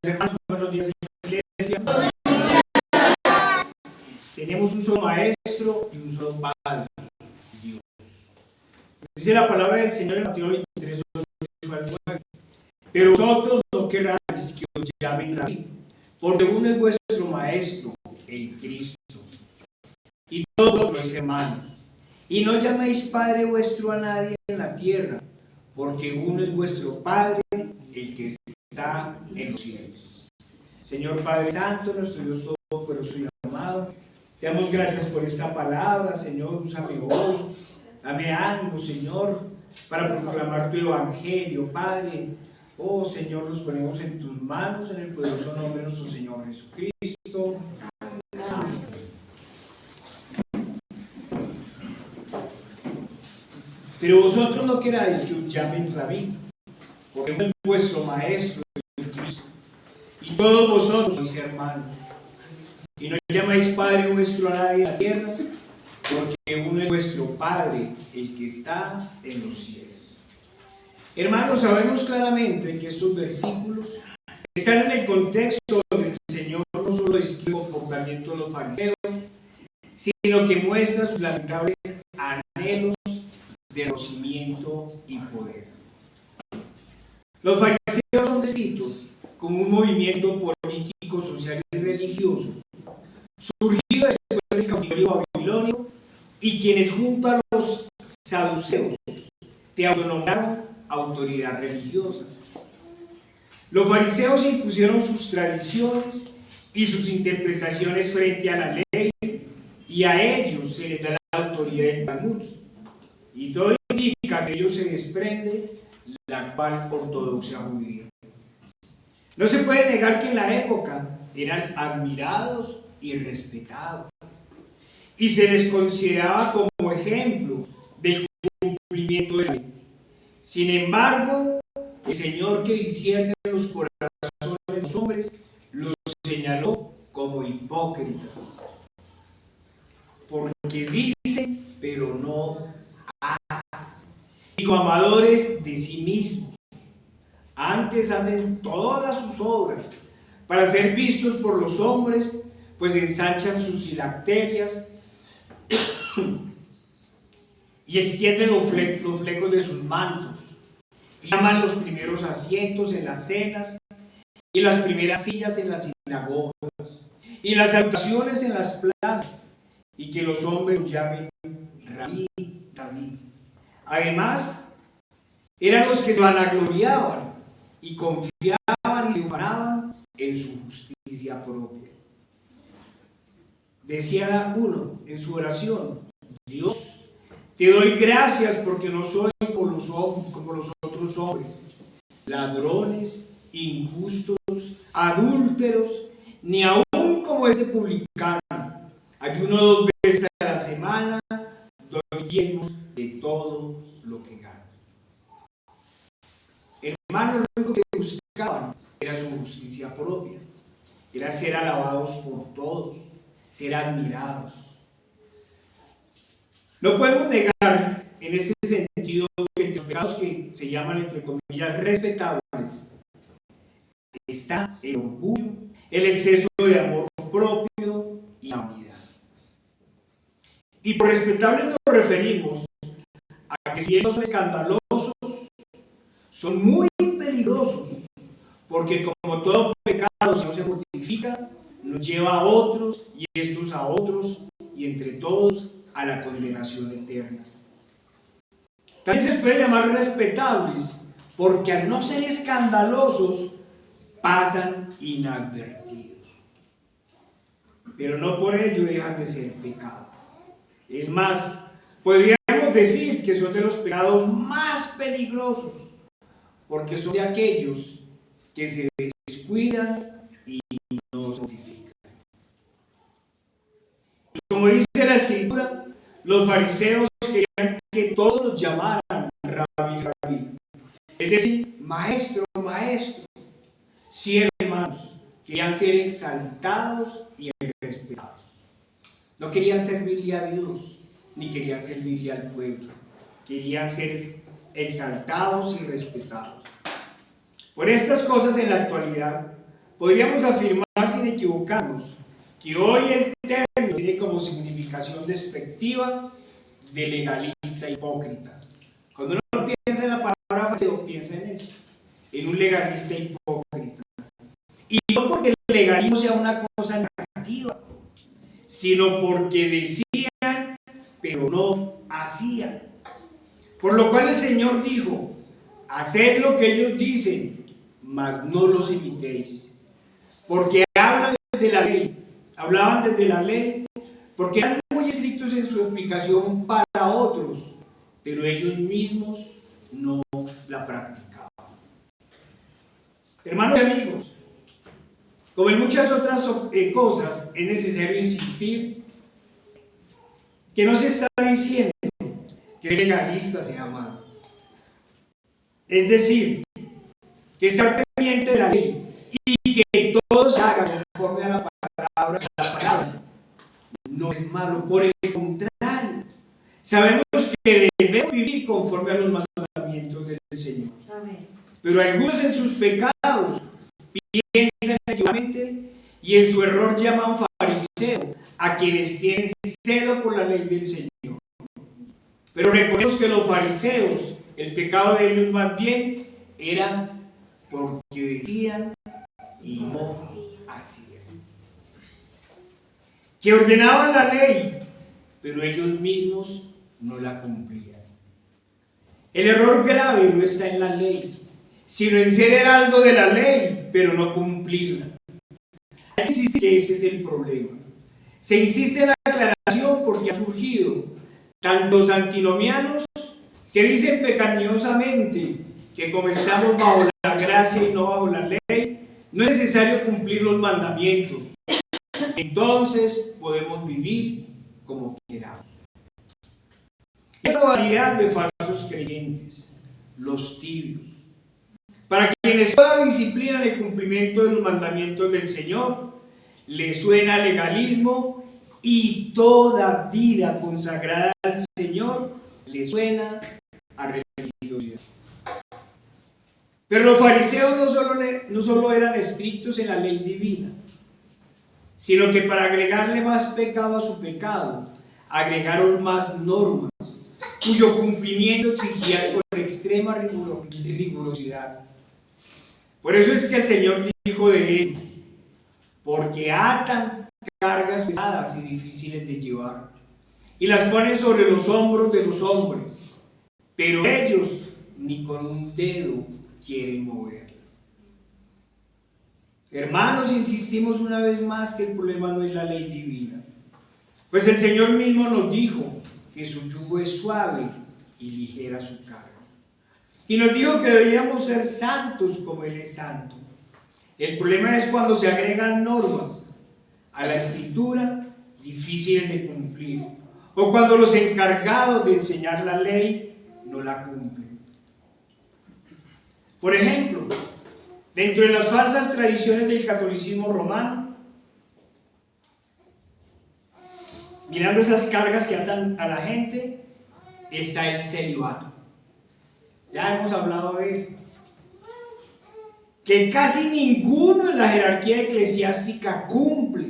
hermanos, buenos días, iglesia. Tenemos un solo maestro y un solo padre, Dios. Dice la palabra del Señor en Mateo 23, 8 al 9. Pero vosotros no queráis que os llamen Rabí, porque uno es vuestro maestro, el Cristo, y todos vosotros sois hermanos. Y no llaméis Padre vuestro a nadie en la tierra, porque uno es vuestro Padre, el que está en los cielos. Señor Padre Santo, nuestro Dios Todopoderoso y amado, te damos gracias por esta palabra, Señor. Úsame hoy, dame ánimo, Señor, para proclamar tu evangelio, Padre. Oh, Señor, nos ponemos en tus manos, en el poderoso nombre de nuestro Señor Jesucristo. Amén. Pero vosotros no queráis que os llamen Rabí, porque uno es vuestro maestro, el Cristo, y todos vosotros sois hermanos. Y no llamáis Padre vuestro a nadie en la tierra, porque uno es vuestro Padre, el que está en los cielos. Hermanos, sabemos claramente que estos versículos están en el contexto donde el Señor no solo describe el comportamiento de los fariseos, sino que muestra sus lamentables anhelos de conocimiento y poder. Los fariseos son descritos como un movimiento político, social y religioso, surgido después del cautiverio babilónico, y quienes junto a los saduceos se autonombraron autoridad religiosa. Los fariseos impusieron sus tradiciones y sus interpretaciones frente a la ley, y a ellos se les da la autoridad del Talmud. Y todo indica que de ellos se desprende la actual ortodoxia judía. No se puede negar que en la época eran admirados y respetados, y se les consideraba como ejemplo del cumplimiento de la ley. Sin embargo, el Señor, que discierne los corazones de los hombres, los señaló como hipócritas, porque dicen pero no hacen, y como amadores de sí mismos. Antes hacen todas sus obras para ser vistos por los hombres, pues ensanchan sus filacterias y extienden los flecos de sus mantos, y llaman los primeros asientos en las cenas y las primeras sillas en las sinagogas y las salutaciones en las plazas, y que los hombres los llamen Rabí, Rabí. Además, eran los que se vanagloriaban y confiaban y se ufanaban en su justicia propia. Decía uno en su oración: Dios, te doy gracias porque no soy como los otros hombres, ladrones, injustos, adúlteros, ni aún como ese publicano. Ayuno 2 veces a la semana, doy diezmos de todo lo que gano. Hermanos, lo único que buscaban era su justicia propia, era ser alabados por todos, ser admirados. No podemos negar en ese sentido que entre los pecados que se llaman, entre comillas, respetables, está el orgullo, el exceso de amor propio y la vanidad. Y por respetables nos referimos a que, si bien no son escandalosos, son muy peligrosos, porque como todo pecado, si no se mortifica, nos lleva a otros, y estos a otros, y entre todos a la condenación eterna. También se les puede llamar respetables, porque al no ser escandalosos, pasan inadvertidos. Pero no por ello dejan de ser pecado. Es más, podríamos decir que son de los pecados más peligrosos, porque son de aquellos que se descuidan y no se mortifican. Y como dice la Escritura, los fariseos querían que todos los llamaran Rabí, Rabí, es decir, maestro, maestro. Sí, hermanos, querían ser exaltados y respetados. No querían servirle a Dios, ni querían servirle al pueblo. Querían ser exaltados y respetados. Por estas cosas, en la actualidad, podríamos afirmar sin equivocarnos que hoy el término tiene como significación despectiva de legalista hipócrita. Cuando uno piensa en la palabra fariseo, piensa en eso, en un legalista hipócrita. Y no porque el legalismo sea una cosa negativa, sino porque decían, pero no hacían. Por lo cual el Señor dijo: haced lo que ellos dicen, mas no los imitéis. Porque hablaban desde la ley, porque eran muy estrictos en su explicación para otros, pero ellos mismos no la practicaban. Hermanos y amigos, como en muchas otras cosas, es necesario insistir que no se está diciendo que el legalista sea malo. Es decir, que estar pendiente de la ley y que todo se haga conforme a la palabra no es malo. Por el contrario, sabemos que debemos vivir conforme a los mandamientos del Señor. Amén. Pero algunos en sus pecados piensan equivocadamente y en su error llaman fariseo a quienes tienen celo por la ley del Señor. Pero recordemos que los fariseos, el pecado de ellos más bien era porque decían y no hacían. Que ordenaban la ley, pero ellos mismos no la cumplían. El error grave no está en la ley, sino en ser heraldo de la ley, pero no cumplirla. Hay que insistir que ese es el problema. Se insiste en la aclaración porque ha surgido tanto los antinomianos que dicen pecaminosamente que como estamos bajo la gracia y no bajo la ley, no es necesario cumplir los mandamientos. Entonces podemos vivir como queramos. Hay otra variedad de falsos creyentes, los tibios, para quienes toda disciplina en el cumplimiento de los mandamientos del Señor les suena a legalismo y toda vida consagrada al Señor les suena a religiosidad. Pero los fariseos no solo eran estrictos en la ley divina, sino que para agregarle más pecado a su pecado, agregaron más normas, cuyo cumplimiento exigía con extrema rigurosidad. Por eso es que el Señor dijo de ellos: porque atan cargas pesadas y difíciles de llevar, y las ponen sobre los hombros de los hombres, pero ellos ni con un dedo quieren moverlas. Hermanos, insistimos una vez más que el problema no es la ley divina, pues el Señor mismo nos dijo que su yugo es suave y ligera su carga. Y nos dijo que deberíamos ser santos como Él es santo. El problema es cuando se agregan normas a la escritura difíciles de cumplir, o cuando los encargados de enseñar la ley no la cumplen. Por ejemplo, dentro de las falsas tradiciones del catolicismo romano, mirando esas cargas que atan a la gente, está el celibato. Ya hemos hablado de él. Que casi ninguno en la jerarquía eclesiástica cumple,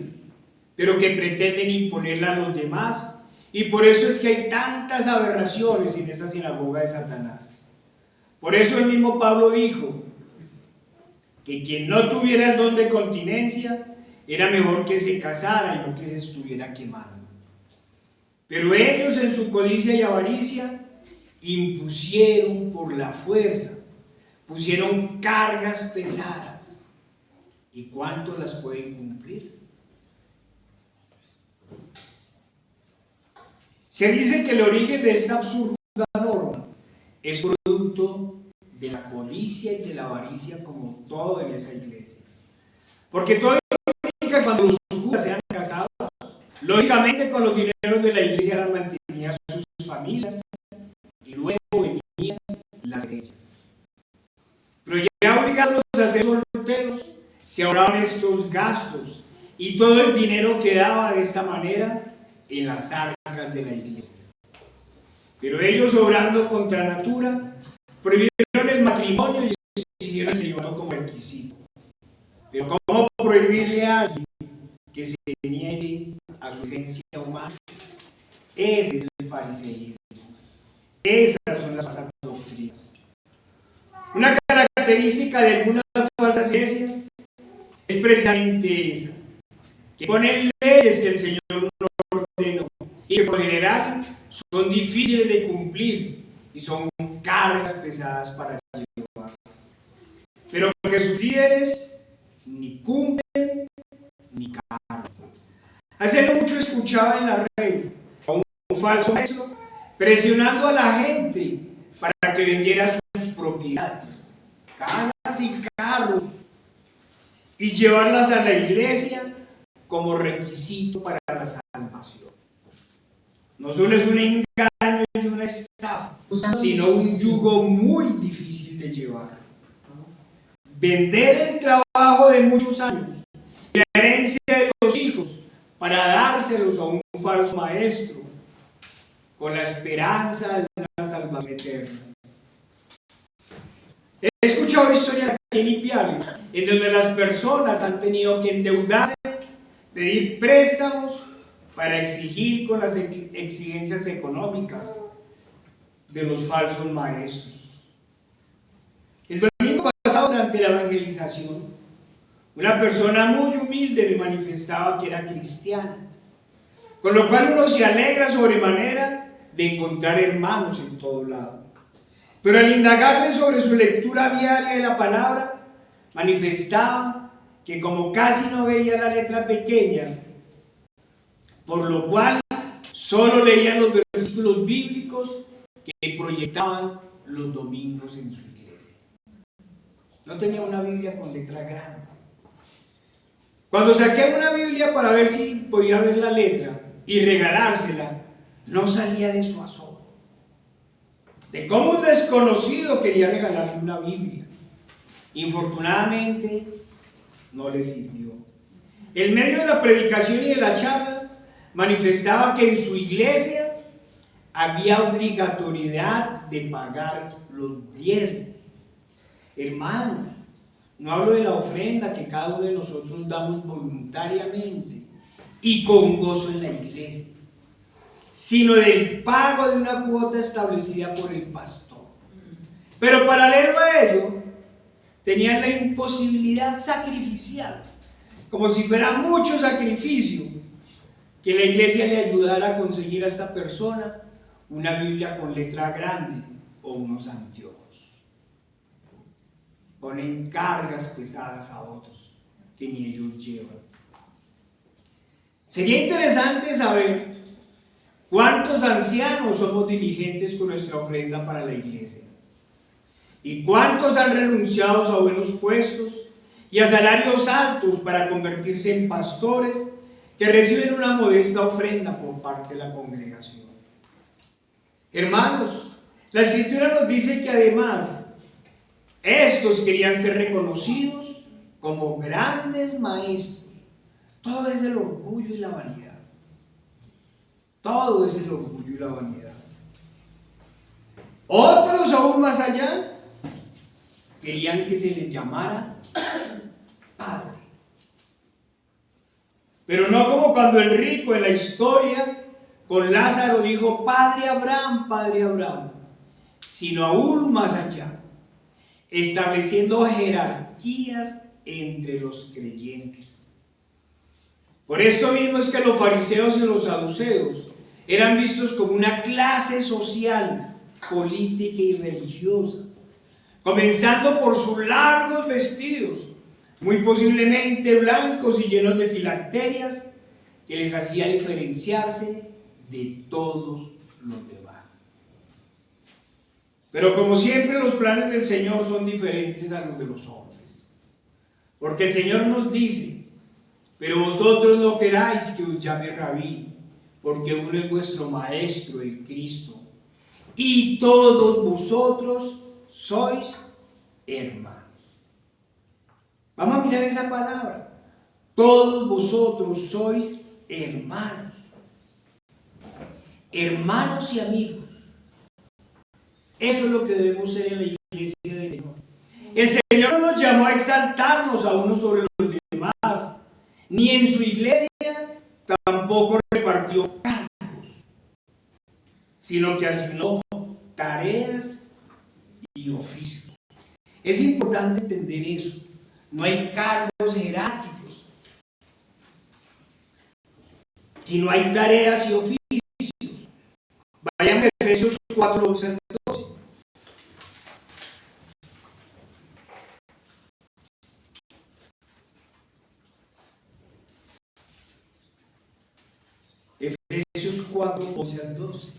pero que pretenden imponerla a los demás. Y por eso es que hay tantas aberraciones en esa sinagoga de Satanás. Por eso el mismo Pablo dijo que quien no tuviera el don de continencia era mejor que se casara y no que se estuviera quemando. Pero ellos en su codicia y avaricia impusieron por la fuerza, pusieron cargas pesadas. ¿Y cuánto las pueden cumplir? Se dice que el origen de esta absurda norma es producto de la codicia y de la avaricia, como todo en esa iglesia. Porque todo indica que cuando los curas eran casados, lógicamente con los dineros de la iglesia eran mantenidas sus familias y luego venían las herencias. Pero ya obligados a ser solteros, se ahorraban estos gastos y todo el dinero quedaba de esta manera en las arcas de la iglesia. Pero ellos, obrando contra natura, prohibieron el matrimonio y exigieron el celibato como requisito. Pero ¿cómo prohibirle a alguien que se niegue a su esencia humana. Ese es el fariseísmo. Esas son las falsas doctrinas. Una característica de algunas falsas iglesias es precisamente esa, que ponen leyes que el Señor no ordenó y que por general son difíciles de cumplir y son cargas pesadas para llevar. Pero porque sus líderes ni cumplen ni cargan. Hace no mucho escuchaba en la red a un falso maestro presionando a la gente para que vendiera sus propiedades, casas y carros, y llevarlas a la iglesia como requisito para la salvación. No solo es un engaño y una estafa, sino un yugo muy difícil de llevar. Vender el trabajo de muchos años y la herencia de los hijos para dárselos a un falso maestro con la esperanza de una salvación eterna. He escuchado historias aquí en Ipiales en donde las personas han tenido que endeudarse, pedir préstamos para exigir con las exigencias económicas de los falsos maestros. El domingo pasado, durante la evangelización, una persona muy humilde me manifestaba que era cristiana, con lo cual uno se alegra sobremanera de encontrar hermanos en todo lado. Pero al indagarle sobre su lectura diaria de la palabra, manifestaba que como casi no veía la letra pequeña, por lo cual solo leía los versículos bíblicos que proyectaban los domingos en su iglesia. No tenía una Biblia con letra grande. Cuando saqué una Biblia para ver si podía ver la letra y regalársela, no salía de su asombro de cómo un desconocido quería regalarle una Biblia. Infortunadamente, no le sirvió. En medio de la predicación y de la charla, manifestaba que en su iglesia había obligatoriedad de pagar los diezmos. Hermanos, no hablo de la ofrenda que cada uno de nosotros damos voluntariamente y con gozo en la iglesia, sino del pago de una cuota establecida por el pastor. Pero paralelo a ello, tenían la imposibilidad sacrificial, como si fuera mucho sacrificio, que la iglesia le ayudara a conseguir a esta persona una Biblia con letra grande o unos anteojos. Ponen cargas pesadas a otros que ni ellos llevan. Sería interesante saber cuántos ancianos somos diligentes con nuestra ofrenda para la iglesia y cuántos han renunciado a buenos puestos y a salarios altos para convertirse en pastores que reciben una modesta ofrenda por parte de la congregación. Hermanos, la Escritura nos dice que además estos querían ser reconocidos como grandes maestros. Todo es el orgullo y la vanidad. Todo es el orgullo y la vanidad. Otros aún más allá querían que se les llamara Padre. Pero no como cuando el rico en la historia con Lázaro dijo Padre Abraham, sino aún más allá, estableciendo jerarquías entre los creyentes. Por esto mismo es que los fariseos y los saduceos eran vistos como una clase social, política y religiosa, comenzando por sus largos vestidos, muy posiblemente blancos y llenos de filacterias, que les hacía diferenciarse de todos los demás. Pero como siempre, los planes del Señor son diferentes a los de los hombres, porque el Señor nos dice: pero vosotros no queráis que os llame Rabí, porque uno es vuestro Maestro, el Cristo, y todos vosotros sois hermanos. Vamos a mirar esa palabra. Todos vosotros sois hermanos. Hermanos y amigos. Eso es lo que debemos ser en la iglesia del Señor. El Señor nos llamó a exaltarnos a unos sobre los demás, ni en su iglesia tampoco repartió cargos, sino que asignó tareas y oficios. Es importante entender eso. No hay cargos jerárquicos, sino hay tareas y oficios. Vayan a Efesios 4, 11 al 12. Efesios 4, 11 al 12.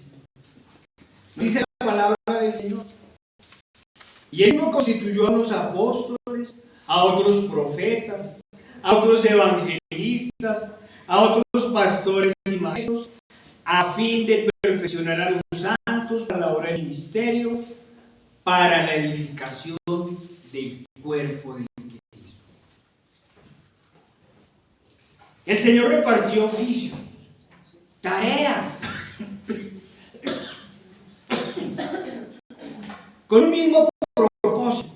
Dice la palabra del Señor. Y Él no constituyó a los apóstoles, a otros profetas, a otros evangelistas, a otros pastores y maestros, a fin de perfeccionar a los santos para la obra del ministerio, para la edificación del cuerpo de Cristo. El Señor repartió oficios, tareas, con un mismo propósito.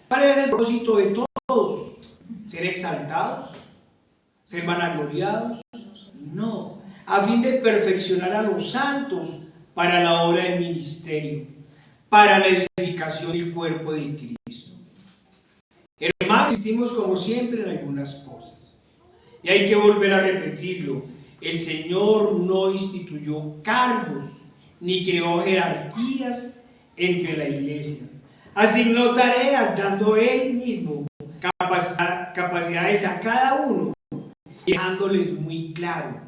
¿Cuál era el propósito de todos? ¿Ser exaltados? ¿Ser vanagloriados? No. A fin de perfeccionar a los santos para la obra del ministerio, para la edificación del cuerpo de Cristo. Hermanos, insistimos como siempre en algunas cosas. Y hay que volver a repetirlo. El Señor no instituyó cargos, ni creó jerarquías entre la iglesia. Asignó tareas, dando Él mismo capacidades a cada uno, dejándoles muy claro: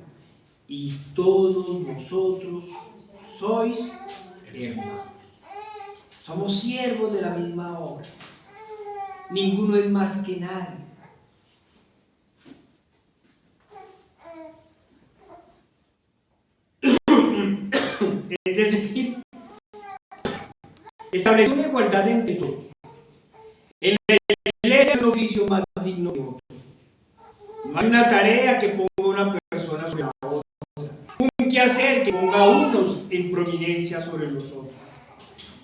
y todos vosotros sois hermanos. Somos siervos de la misma obra. Ninguno es más que nadie. Es decir, establecer una igualdad entre todos. En la iglesia es el oficio más digno que otro. No hay una tarea que ponga una persona sobre la otra. Un quehacer que ponga a unos en prominencia sobre los otros.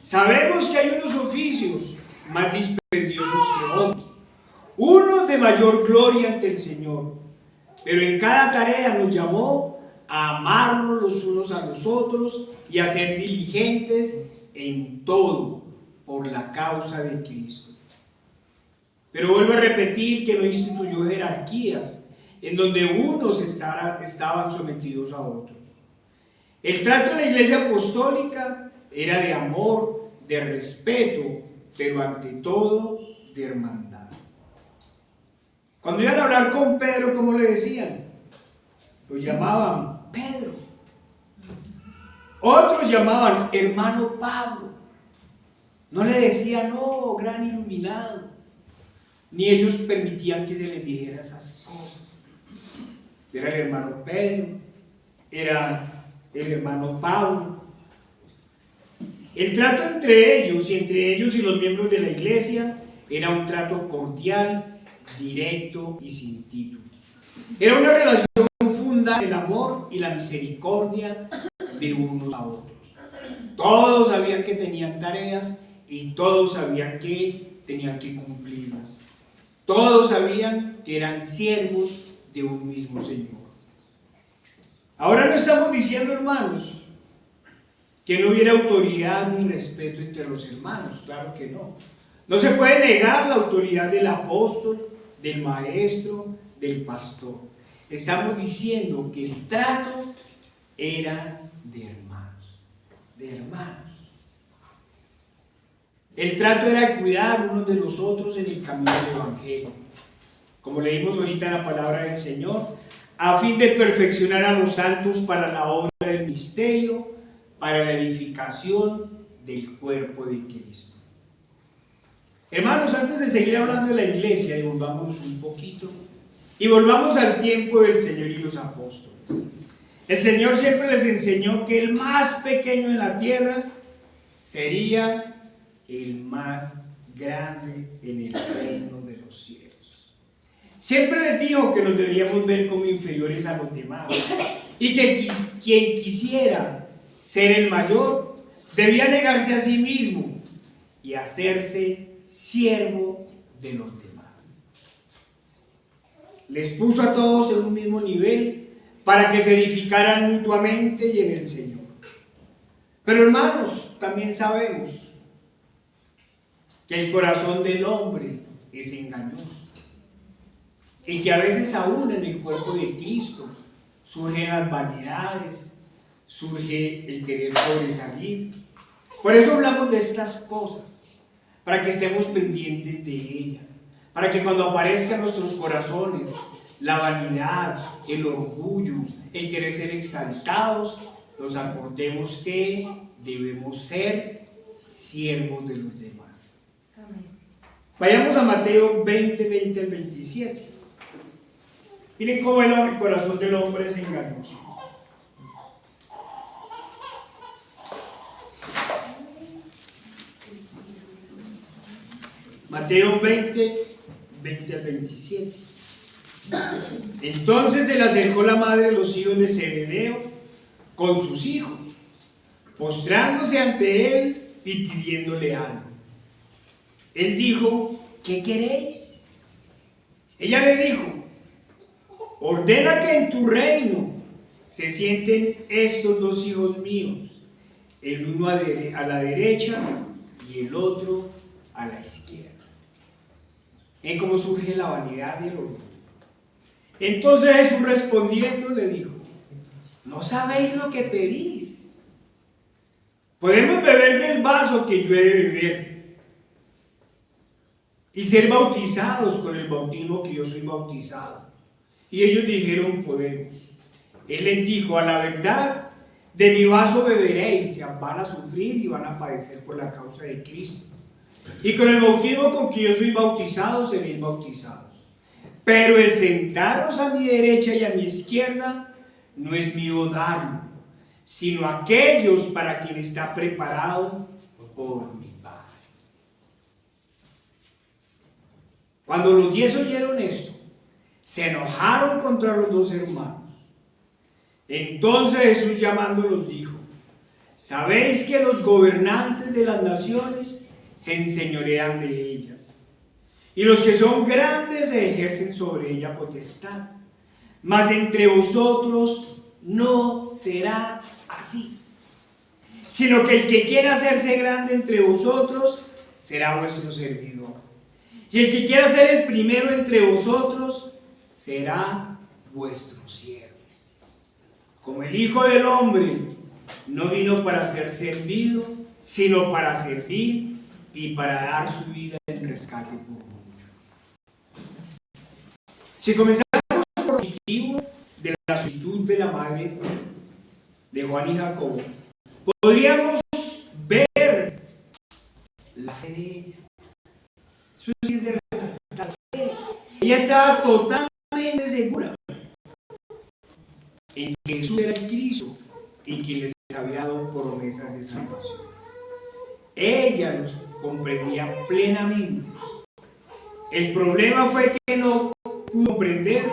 Sabemos que hay unos oficios más dispendiosos que otros, unos de mayor gloria ante el Señor, pero en cada tarea nos llamó a amarnos los unos a los otros y a ser diligentes en todo por la causa de Cristo. Pero vuelvo a repetir que no instituyó jerarquías en donde unos estaban sometidos a otros. El trato en la iglesia apostólica era de amor, de respeto, pero ante todo de hermandad. Cuando iban a hablar con Pedro, ¿cómo le decían? Lo llamaban Pedro. Otros llamaban hermano Pablo. No le decían, no, gran iluminado. Ni ellos permitían que se les dijera esas cosas. Era el hermano Pedro, era el hermano Pablo. El trato entre ellos y los miembros de la iglesia era un trato cordial, directo y sin títulos. Era una relación fundada en el amor y la misericordia de unos a otros. Todos sabían que tenían tareas y todos sabían que tenían que cumplirlas. Todos sabían que eran siervos de un mismo Señor. Ahora no estamos diciendo, hermanos, que no hubiera autoridad ni respeto entre los hermanos. Claro que no. No se puede negar la autoridad del apóstol, del maestro, del pastor. Estamos diciendo que el trato era de hermanos, de hermanos. El trato era cuidar unos de los otros en el camino del Evangelio. Como leímos ahorita en la palabra del Señor, a fin de perfeccionar a los santos para la obra del misterio, para la edificación del cuerpo de Cristo. Hermanos, antes de seguir hablando de la iglesia, y volvamos un poquito, y volvamos al tiempo del Señor y los apóstoles. El Señor siempre les enseñó que el más pequeño en la tierra sería el más grande en el reino de los cielos. Siempre les dijo que nos deberíamos ver como inferiores a los demás y que quien quisiera ser el mayor debía negarse a sí mismo y hacerse siervo de los demás. Les puso a todos en un mismo nivel para que se edificaran mutuamente y en el Señor. Pero hermanos, también sabemos que el corazón del hombre es engañoso y que a veces aún en el cuerpo de Cristo surgen las vanidades, surge el querer sobresalir. Por eso hablamos de estas cosas, para que estemos pendientes de ellas, para que cuando aparezca en nuestros corazones la vanidad, el orgullo, el querer ser exaltados, nos acordemos que debemos ser siervos de los demás. Amén. Vayamos a Mateo 20, 20 al 27. Miren cómo el corazón del hombre es engañoso. Mateo 20, 20 al 27. Entonces se le acercó la madre de los hijos de Zebedeo con sus hijos, postrándose ante él y pidiéndole algo. Él dijo: ¿qué queréis? Ella le dijo: ordena que en tu reino se sienten estos dos hijos míos, el uno a la derecha y el otro a la izquierda. ¿Ven cómo surge la vanidad y el orgullo? Entonces Jesús respondiendo le dijo: ¿no sabéis lo que pedís? Podemos beber del vaso que yo he de beber y ser bautizados con el bautismo que yo soy bautizado. Y ellos dijeron: podemos. Él les dijo: a la verdad, de mi vaso beberéis, van a sufrir y van a padecer por la causa de Cristo. Y con el bautismo con que yo soy bautizado, seréis bautizados. Pero el sentaros a mi derecha y a mi izquierda no es mío darlo, sino aquellos para quien está preparado por mi Padre. Cuando los 10 oyeron esto, se enojaron contra los dos hermanos. Entonces Jesús llamándolos dijo: ¿sabéis que los gobernantes de las naciones se enseñorean de ellas, y los que son grandes ejercen sobre ella potestad? Mas entre vosotros no será así, sino que el que quiera hacerse grande entre vosotros será vuestro servidor, y el que quiera ser el primero entre vosotros será vuestro siervo. Como el Hijo del Hombre no vino para ser servido, sino para servir y para dar su vida en rescate por muchos. Si comenzamos por el motivo de la solicitud de la madre de Juan y Jacobo, podríamos ver la fe de ella. Eso es de resaltar la fe. Ella estaba totalmente segura en que Jesús era el Cristo y que les había dado promesas de salvación. Ella los comprendía plenamente. El problema fue que no pudo comprender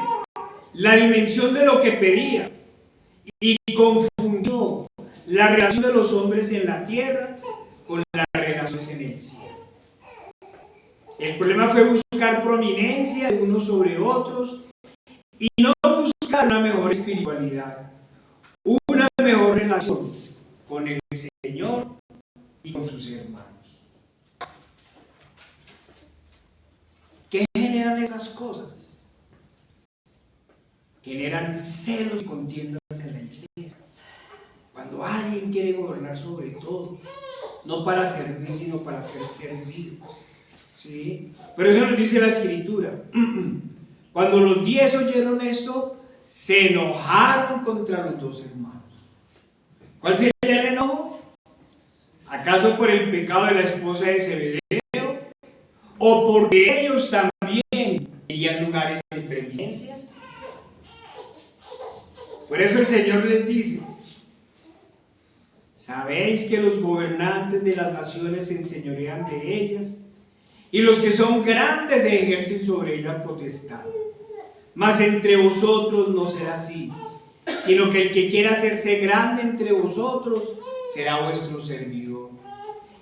la dimensión de lo que pedía y confundió la relación de los hombres en la tierra con las relaciones en el cielo. El problema fue buscar prominencia de unos sobre otros y no buscar una mejor espiritualidad, una mejor relación con el Señor y con sus hermanos. ¿Qué generan esas cosas? Generan celos y contiendas en la iglesia. Cuando alguien quiere gobernar sobre todo, no para servir, sino para ser servido. ¿Sí? Pero eso nos dice la Escritura. Cuando los 10 oyeron esto, se enojaron contra los dos hermanos. ¿Cuál sería el enojo? ¿Acaso por el pecado de la esposa de Zebedeo? ¿O porque ellos también querían lugares de preeminencia? Por eso el Señor les dice: ¿sabéis que los gobernantes de las naciones se enseñorean de ellas? Y los que son grandes ejercen sobre ellas potestad. Mas entre vosotros no será así, sino que el que quiera hacerse grande entre vosotros será vuestro servidor.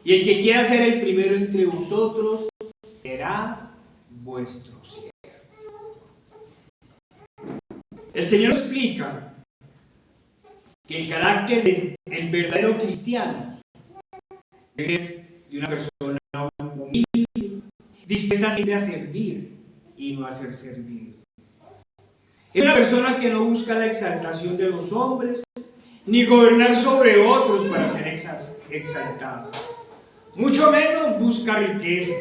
Y el que quiera ser el primero entre vosotros será vuestro siervo. El Señor explica que el carácter del verdadero cristiano debe ser de una persona humilde, dispuesta siempre a servir y no a ser servido. Es una persona que no busca la exaltación de los hombres, ni gobernar sobre otros para ser exaltado. Mucho menos busca riquezas.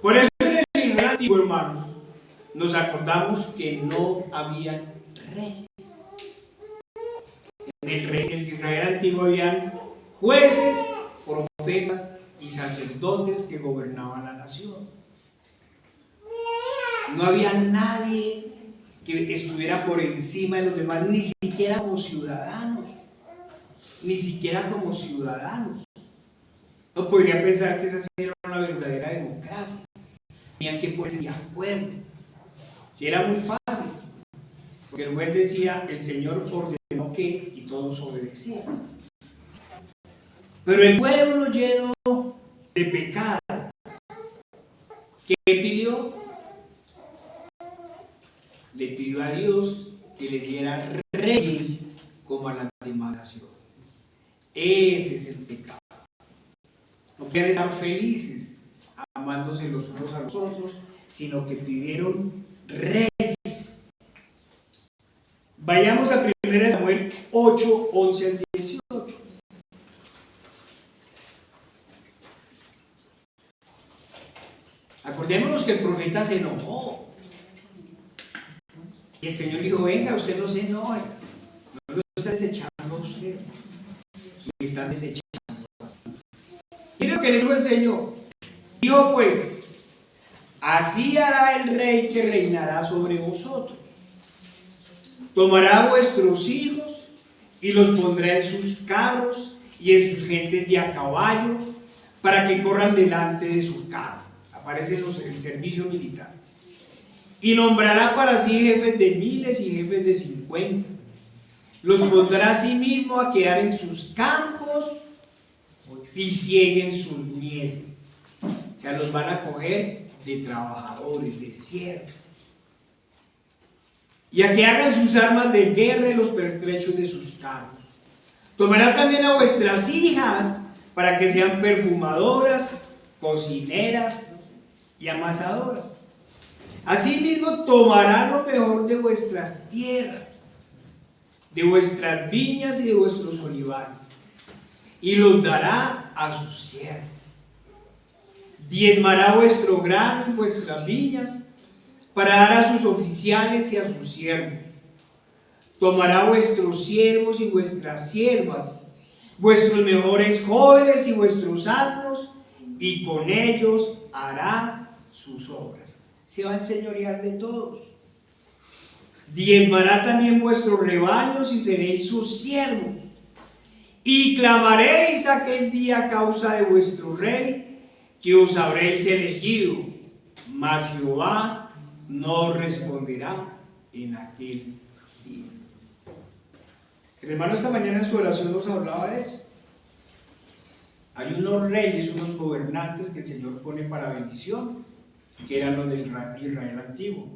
Por eso en el Israel antiguo, hermanos, nos acordamos que no habían reyes. En el Israel antiguo habían jueces, profetas y sacerdotes que gobernaban la nación. No había nadie que estuviera por encima de los demás, ni siquiera como ciudadanos. Ni siquiera como ciudadanos. No podría pensar que esa era una verdadera democracia. Tenían que ponerse de acuerdo. Y era muy fácil. Porque el juez decía, el Señor ordenó que, y todos obedecían. Pero el pueblo lleno de pecado, ¿qué pidió? Le pidió a Dios que le diera reyes como a las demás naciones. Ese es el pecado. No quieren estar felices amándose los unos a los otros, sino que pidieron reyes. Vayamos a 1 Samuel 8, 11 al 18. Acordémonos que el profeta se enojó. Y el Señor dijo, venga, usted no se enoje. No lo está desechando a usted. Lo están desechando. Mira lo que le dijo el Señor. Dijo pues, así hará el rey que reinará sobre vosotros. Tomará a vuestros hijos y los pondrá en sus carros y en sus gentes de a caballo para que corran delante de su carro. Aparece el servicio militar. Y nombrará para sí jefes de miles y jefes de 50. Los pondrá a sí mismo a quedar en sus campos y sieguen sus mieles. O sea, los van a coger de trabajadores, de siervos. Y a que hagan sus armas de guerra y los pertrechos de sus carros. Tomará también a vuestras hijas para que sean perfumadoras, cocineras y amasadoras. Asimismo tomará lo mejor de vuestras tierras, de vuestras viñas y de vuestros olivares, y los dará a sus siervos. Diezmará vuestro grano y vuestras viñas, para dar a sus oficiales y a sus siervos. Tomará vuestros siervos y vuestras siervas, vuestros mejores jóvenes y vuestros asnos, y con ellos hará sus obras. Se va a enseñorear de todos. Diezmará también vuestros rebaños y seréis sus siervos. Y clamaréis aquel día a causa de vuestro rey, que os habréis elegido, mas Jehová no responderá en aquel día. El hermano esta mañana en su oración nos hablaba de eso. Hay unos reyes, unos gobernantes que el Señor pone para bendición, que eran los del Israel antiguo.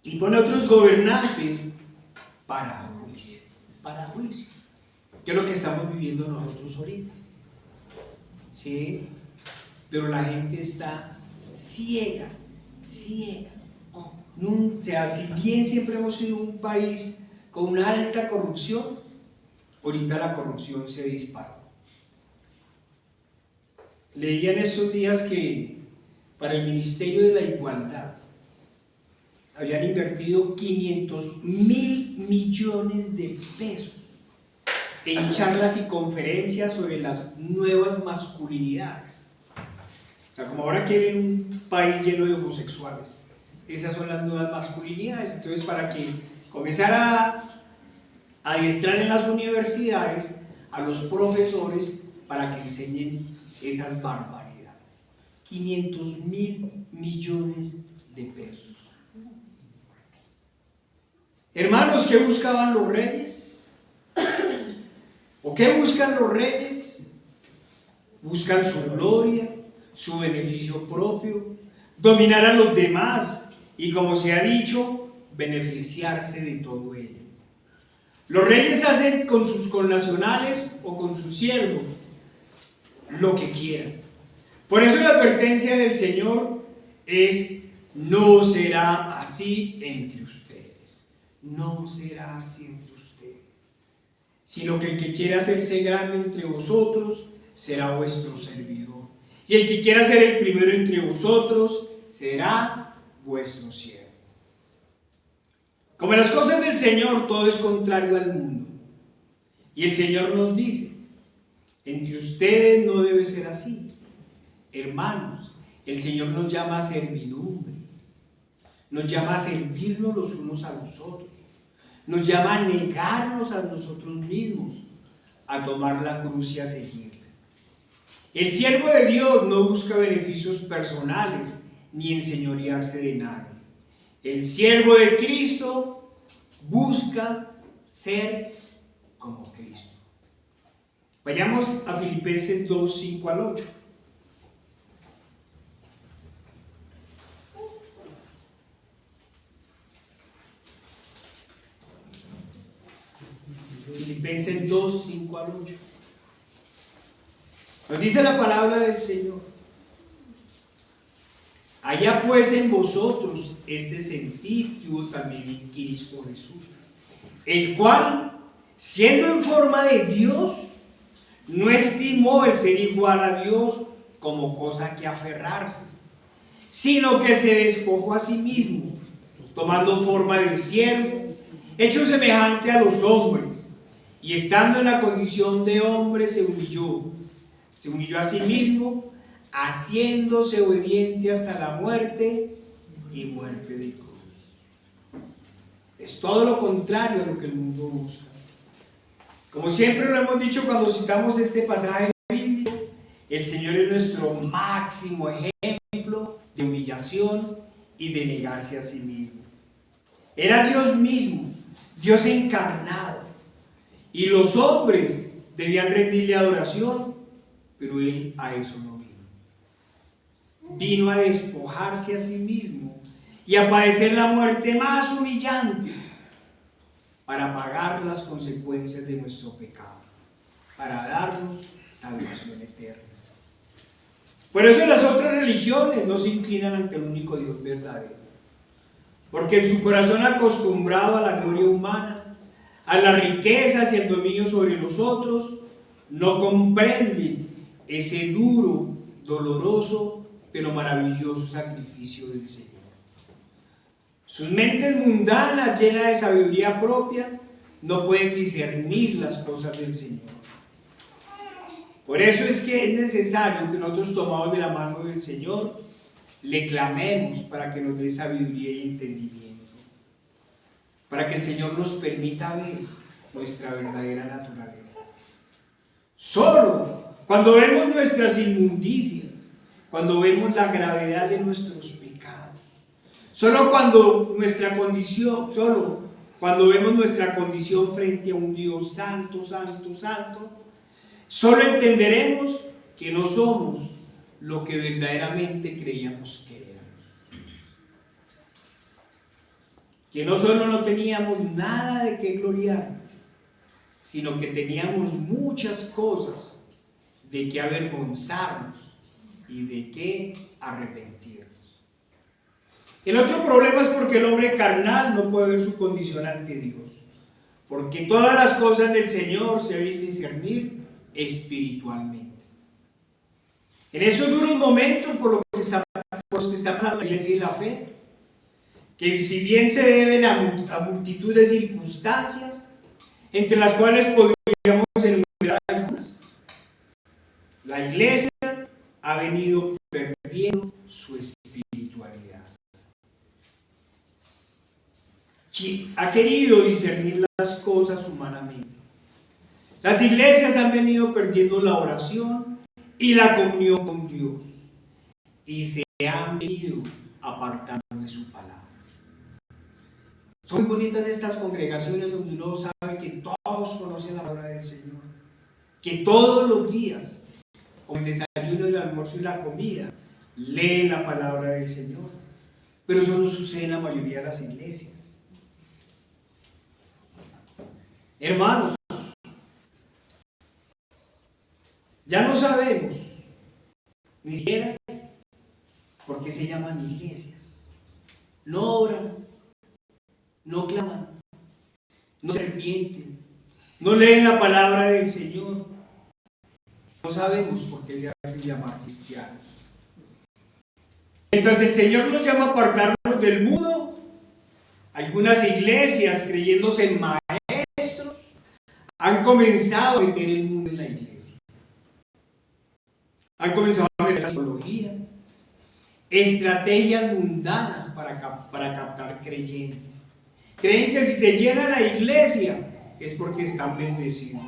Y pone otros gobernantes para juicio. Para juicio. Que es lo que estamos viviendo nosotros ahorita. ¿Sí? Pero la gente está ciega, ciega. O sea, si bien siempre hemos sido un país con una alta corrupción, ahorita la corrupción se disparó. Leía en estos días que para el Ministerio de la Igualdad habían invertido 500.000 millones de pesos en charlas y conferencias sobre las nuevas masculinidades. O sea, como ahora quieren un país lleno de homosexuales, esas son las nuevas masculinidades. Entonces, para que comenzara a adiestrar en las universidades a los profesores para que enseñen esas barbaridades. 500.000 millones de pesos. Hermanos, ¿qué buscaban los reyes? ¿O qué buscan los reyes? Buscan su gloria, su beneficio propio, dominar a los demás y, como se ha dicho, beneficiarse de todo ello. Los reyes hacen con sus connacionales o con sus siervos lo que quieran. Por eso la advertencia del Señor es: no será así entre ustedes. No será así entre ustedes. Sino que el que quiera hacerse grande entre vosotros será vuestro servidor. Y el que quiera ser el primero entre vosotros será vuestro siervo. Como en las cosas del Señor todo es contrario al mundo. Y el Señor nos dice: entre ustedes no debe ser así. Hermanos, el Señor nos llama a servidumbre. Nos llama a servirnos los unos a los otros. Nos llama a negarnos a nosotros mismos, a tomar la cruz y a seguirle. El siervo de Dios no busca beneficios personales ni enseñorearse de nadie. El siervo de Cristo busca ser como Cristo. Vayamos a Filipenses 2, 5 al 8. Filipenses 2, 5 al 8. Nos dice la palabra del Señor: haya pues en vosotros este sentir que hubo también en Cristo Jesús, el cual, siendo en forma de Dios, no estimó el ser igual a Dios como cosa que aferrarse, sino que se despojó a sí mismo, tomando forma de siervo, hecho semejante a los hombres, y estando en la condición de hombre se humilló a sí mismo, haciéndose obediente hasta la muerte y muerte de cruz. Es todo lo contrario a lo que el mundo busca. Como siempre lo hemos dicho cuando citamos este pasaje bíblico, el Señor es nuestro máximo ejemplo de humillación y de negarse a sí mismo. Era Dios mismo, Dios encarnado, y los hombres debían rendirle adoración, pero Él a eso no vino. Vino a despojarse a sí mismo y a padecer la muerte más humillante para pagar las consecuencias de nuestro pecado, para darnos salvación eterna. Por eso las otras religiones no se inclinan ante el único Dios verdadero, porque en su corazón acostumbrado a la gloria humana, a las riquezas y el dominio sobre los otros, no comprenden ese duro, doloroso, pero maravilloso sacrificio del Señor. Sus mentes mundanas, llenas de sabiduría propia, no pueden discernir las cosas del Señor. Por eso es que es necesario que nosotros, tomados de la mano del Señor, le clamemos para que nos dé sabiduría y entendimiento, para que el Señor nos permita ver nuestra verdadera naturaleza. Solo cuando vemos nuestras inmundicias, cuando vemos la gravedad de nuestros pecados, solo cuando vemos nuestra condición frente a un Dios santo, santo, santo, solo entenderemos que no somos lo que verdaderamente creíamos que éramos. Que no solo no teníamos nada de qué gloriarnos, sino que teníamos muchas cosas de qué avergonzarnos y de qué arrepentirnos. El otro problema es porque el hombre carnal no puede ver su condición ante Dios, porque todas las cosas del Señor se deben discernir espiritualmente. En esos duros momentos por los que está pasando la iglesia y la fe, que si bien se deben a multitud de circunstancias, entre las cuales podríamos enumerar algunas, la iglesia ha venido perdiendo su espiritualidad. Ha querido discernir las cosas humanamente. Las iglesias han venido perdiendo la oración y la comunión con Dios, y se han venido apartando de su palabra. Son muy bonitas estas congregaciones donde uno sabe que todos conocen la palabra del Señor, que todos los días, con el desayuno, el almuerzo y la comida, leen la palabra del Señor. Pero eso no sucede en la mayoría de las iglesias. Hermanos, ya no sabemos ni siquiera por qué se llaman iglesias. No oran, no claman, no se arrepienten, no leen la palabra del Señor. No sabemos por qué se hacen llamar cristianos. Mientras el Señor nos llama a apartarnos del mundo, algunas iglesias, creyéndose maestros, han comenzado a meter el mundo en la iglesia. Han comenzado a meter la psicología, estrategias mundanas para captar creyentes. Creen que si se llena la iglesia es porque están bendecidos.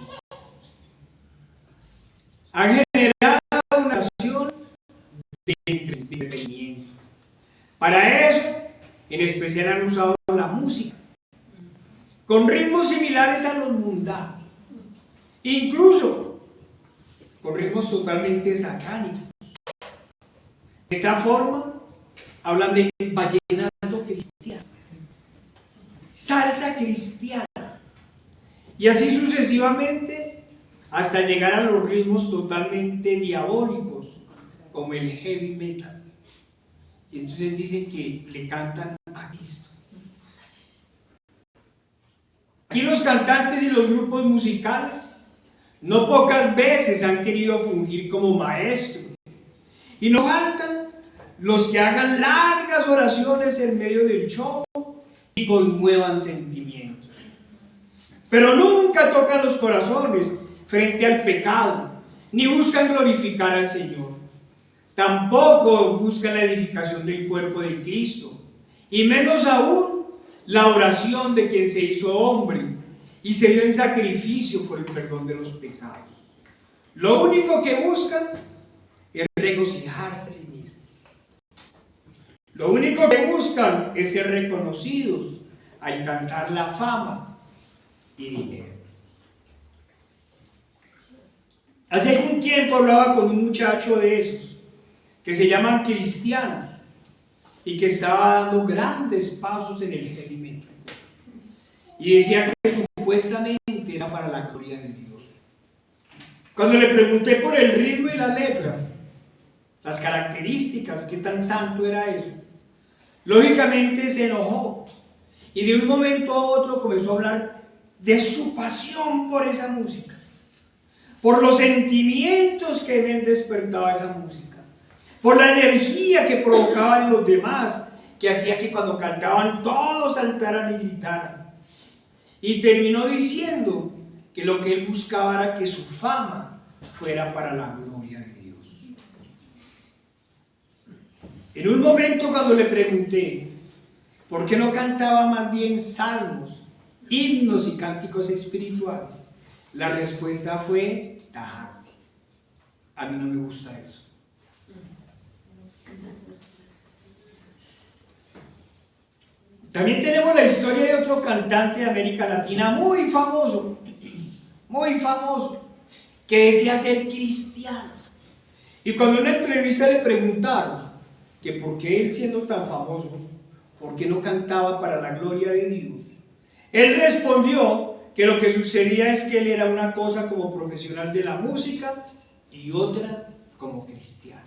Han generado una nación de entretenimiento. Para eso, en especial han usado la música, con ritmos similares a los mundanos, incluso con ritmos totalmente satánicos. De esta forma, hablan de vallenato cristiano, salsa cristiana, y así sucesivamente, hasta llegar a los ritmos totalmente diabólicos, como el heavy metal. Y entonces dicen que le cantan a Cristo. Aquí los cantantes y los grupos musicales no pocas veces han querido fungir como maestros. Y no faltan los que hagan largas oraciones en medio del show y conmuevan sentimientos. Pero nunca tocan los corazones frente al pecado, ni buscan glorificar al Señor. Tampoco buscan la edificación del cuerpo de Cristo, y menos aún la oración de quien se hizo hombre y se dio en sacrificio por el perdón de los pecados. Lo único que buscan es regocijarse a sí mismos. Lo único que buscan es ser reconocidos, alcanzar la fama y dinero. Hace algún tiempo hablaba con un muchacho de esos, que se llaman cristianos, y que estaba dando grandes pasos en el heavy metal. Y decía que supuestamente era para la gloria de Dios. Cuando le pregunté por el ritmo y la letra, las características, qué tan santo era eso, lógicamente se enojó y de un momento a otro comenzó a hablar de su pasión por esa música, por los sentimientos que en él despertaba esa música, por la energía que provocaba en los demás, que hacía que cuando cantaban todos saltaran y gritaran. Y terminó diciendo que lo que él buscaba era que su fama fuera para la gloria de Dios. En un momento, cuando le pregunté por qué no cantaba más bien salmos, himnos y cánticos espirituales, la respuesta fue tajante: a mí no me gusta eso. También tenemos la historia de otro cantante de América Latina muy famoso, que decía ser cristiano. Y cuando en una entrevista le preguntaron que por qué él, siendo tan famoso, por qué no cantaba para la gloria de Dios, él respondió que lo que sucedía es que él era una cosa como profesional de la música y otra como cristiano.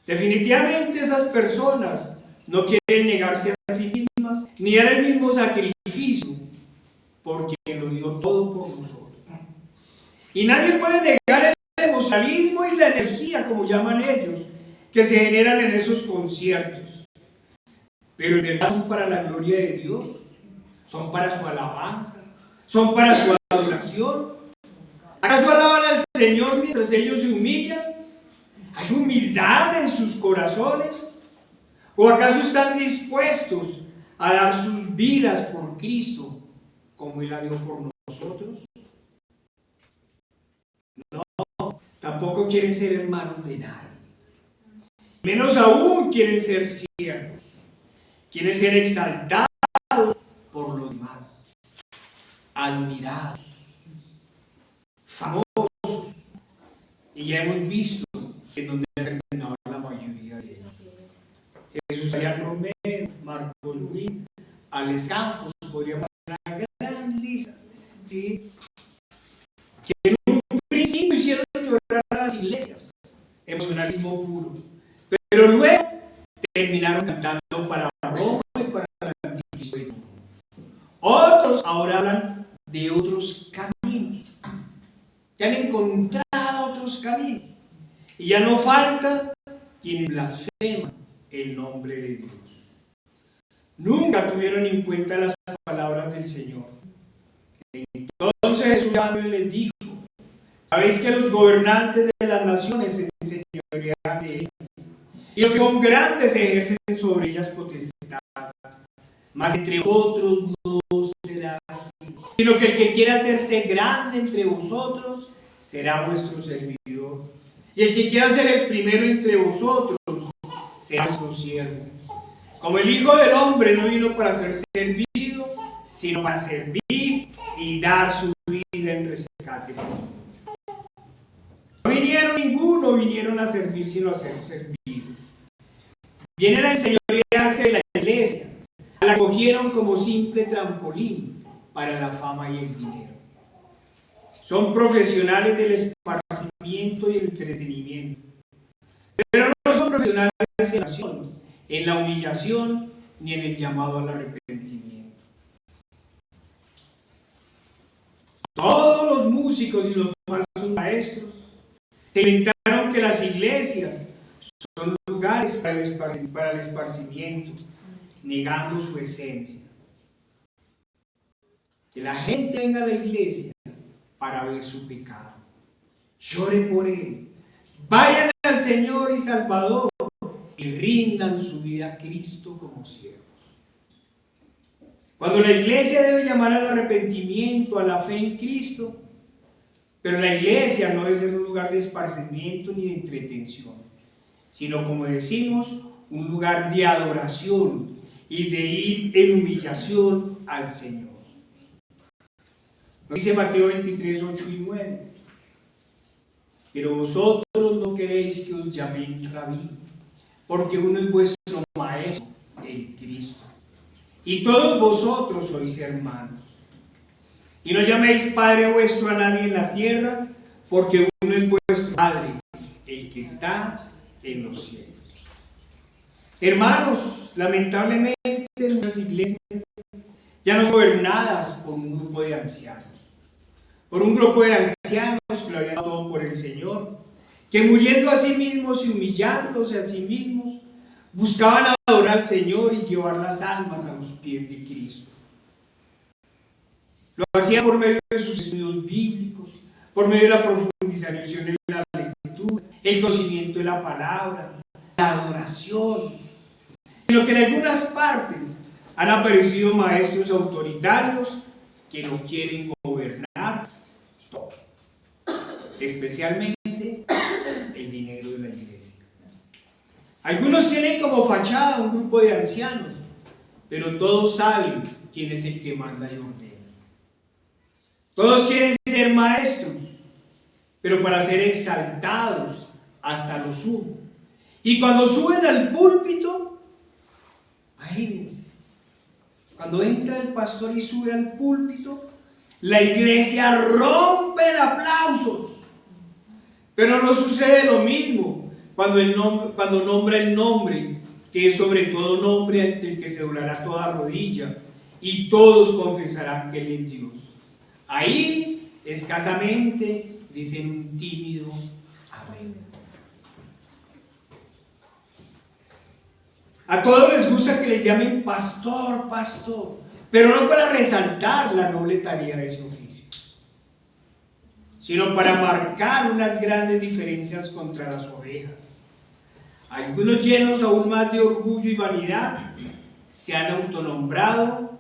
Definitivamente esas personas no quieren negarse a sí mismas ni dar el mismo sacrificio, porque lo dio todo por nosotros. Y nadie puede negar el emocionalismo y la energía, como llaman ellos, que se generan en esos conciertos. Pero en verdad son para la gloria de Dios, son para su alabanza, son para su adoración. ¿Acaso alaban al Señor mientras ellos se humillan? ¿Hay humildad en sus corazones? ¿O acaso están dispuestos a dar sus vidas por Cristo como Él la dio por nosotros? No, tampoco quieren ser hermanos de nadie. Menos aún quieren ser siervos. Quieren ser exaltados por los demás, admirados, famosos. Y ya hemos visto en donde ha terminado la mayoría de ellos. Eso Fabián Romero, Marcos Witt, Alex Campos, podríamos hacer una gran lista, ¿sí? Que en un principio hicieron llorar a las iglesias, emocionalismo puro, pero luego terminaron cantando para Roma y para el Anticristo. Otros ahora hablan de otros caminos, que han encontrado otros caminos, y ya no falta quienes blasfeman el nombre de Dios. Nunca tuvieron en cuenta las palabras del Señor. Entonces Jesús les dijo: sabéis que los gobernantes de las naciones se enseñorean de ellas, y los que son grandes ejercen sobre ellas potestad. Mas entre vosotros no será así, sino que el que quiera hacerse grande entre vosotros será vuestro servidor, y el que quiera ser el primero entre vosotros será vuestro siervo. Como el Hijo del Hombre no vino para ser servido, sino para servir y dar su vida en rescate. No vinieron ninguno, vinieron a servir, sino a ser servidos. Vienen a enseñorearse de la iglesia, la cogieron como simple trampolín para la fama y el dinero. Son profesionales del esparcimiento y el entretenimiento, pero no son profesionales en la acción, en la humillación ni en el llamado al arrepentimiento. Todos los músicos y los falsos maestros se inventaron que las iglesias son lugares para el esparcimiento, negando su esencia. Que la gente venga a la iglesia para ver su pecado, llore por él, vayan al Señor y Salvador y rindan su vida a Cristo como siervos. Cuando la iglesia debe llamar al arrepentimiento, a la fe en Cristo, pero la iglesia no debe ser un lugar de esparcimiento ni de entretención, sino, como decimos, un lugar de adoración y de ir en humillación al Señor. Nos dice Mateo 23, 8 y 9. Pero vosotros no queréis que os llamen rabí, porque uno es vuestro maestro, el Cristo. Y todos vosotros sois hermanos. Y no llaméis Padre vuestro a nadie en la tierra, porque uno es vuestro Padre, el que está en los cielos. Hermanos, lamentablemente nuestras iglesias ya no son gobernadas por un grupo de ancianos. Por un grupo de ancianos que lo habían dado todo por el Señor, que muriendo a sí mismos y humillándose a sí mismos, buscaban adorar al Señor y llevar las almas a los pies de Cristo. Lo hacían por medio de sus estudios bíblicos, por medio de la profundización en la lectura, el conocimiento de la palabra, la adoración. Sino que en algunas partes han aparecido maestros autoritarios que no quieren gobernar todo, especialmente el dinero de la iglesia. Algunos tienen como fachada un grupo de ancianos, pero todos saben quién es el que manda y ordena. Todos quieren ser maestros, pero para ser exaltados hasta lo sumo. Y cuando suben al púlpito, imagínense, cuando entra el pastor y sube al púlpito, la iglesia rompe en aplausos. Pero no sucede lo mismo cuando nombra el nombre, que es sobre todo nombre ante el que se doblará toda rodilla y todos confesarán que Él es Dios. Ahí, escasamente, dicen un tímido amén. A todos les gusta que les llamen pastor, pastor, pero no para resaltar la noble tarea de su oficio, sino para marcar unas grandes diferencias contra las ovejas. Algunos, llenos aún más de orgullo y vanidad, se han autonombrado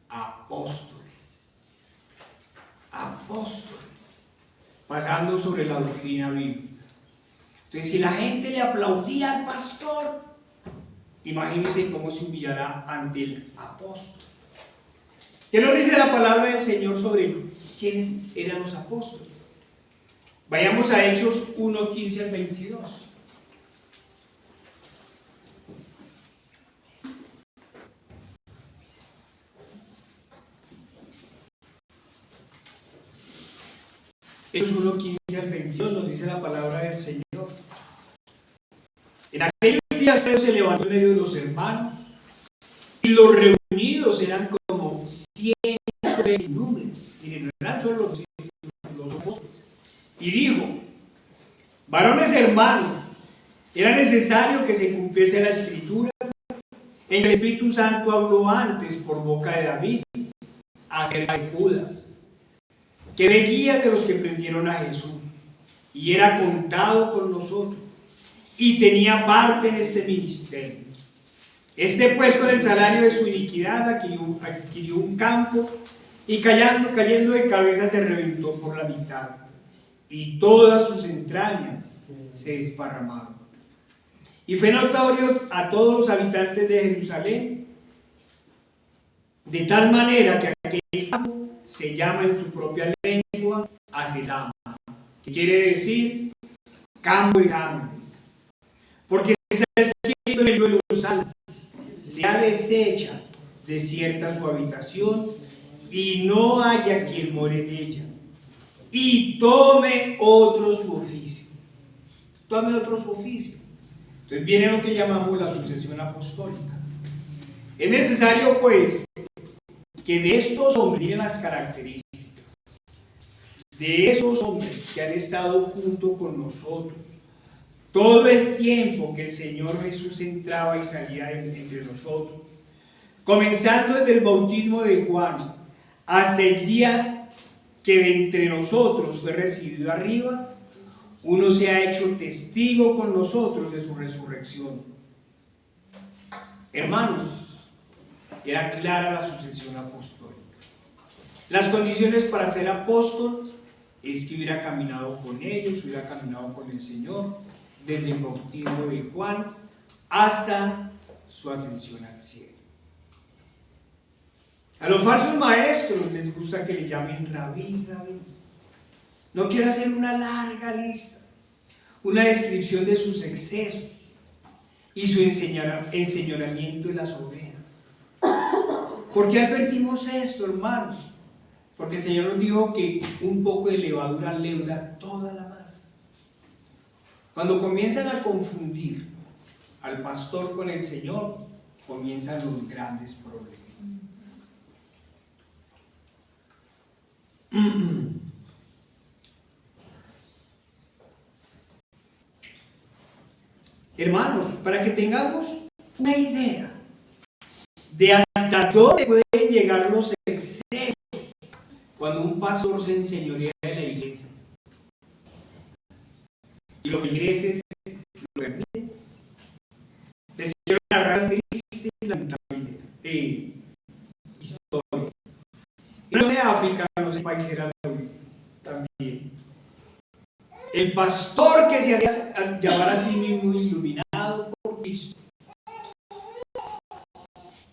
apóstoles, pasando sobre la doctrina bíblica. Entonces, si la gente le aplaudía al pastor, imagínense cómo se humillará ante el apóstol. ¿Qué nos dice la palabra del Señor sobre quiénes eran los apóstoles? Vayamos a Hechos 1, 15 al 22. Hechos 1:15-22 nos dice la palabra del Señor. En aquellos días Pedro se levantó en medio de los hermanos, y los reunidos eran como 100 en número. Miren, no eran solo los apóstoles. Y dijo: varones hermanos, era necesario que se cumpliese la escritura en que el Espíritu Santo habló antes por boca de David acerca de Judas, que de guía de los que prendieron a Jesús, y era contado con nosotros, y tenía parte en este ministerio. Este pues, con el salario de su iniquidad adquirió un campo, y cayendo de cabeza se reventó por la mitad, y todas sus entrañas se desparramaron. Y fue notorio a todos los habitantes de Jerusalén, de tal manera que aquel campo se llama en su propia lengua Aselam, que quiere decir campo de sangre, porque está escrito en el libro de los Salmos: sea deshecha, desierta su habitación, y no haya quien more en ella, y tome otro su oficio. Tome otro su oficio. Entonces viene lo que llamamos la sucesión apostólica. Es necesario, pues, que de estos hombres, miren las características, de esos hombres que han estado junto con nosotros todo el tiempo que el Señor Jesús entraba y salía entre nosotros, comenzando desde el bautismo de Juan hasta el día que de entre nosotros fue recibido arriba, uno se ha hecho testigo con nosotros de su resurrección. Hermanos, era clara la sucesión apostólica. Las condiciones para ser apóstol es que hubiera caminado con ellos, hubiera caminado con el Señor, desde el bautismo de Juan hasta su ascensión al cielo. A los falsos maestros les gusta que le llamen rabí, rabí. No quiero hacer una larga lista, una descripción de sus excesos y su enseñoramiento de las ovejas. ¿Por qué advertimos esto, hermanos? Porque el Señor nos dijo que un poco de levadura leuda toda la masa. Cuando comienzan a confundir al pastor con el Señor, comienzan los grandes problemas. Hermanos, para que tengamos una idea de hasta dónde pueden llegar los excesos cuando un pastor se enseñorea de la iglesia y los ingleses lo permiten, les hicieron una gran triste y lamentable historia. En el de África, no sé qué país era también, el pastor que se hacía llamar a sí mismo iluminado por Cristo,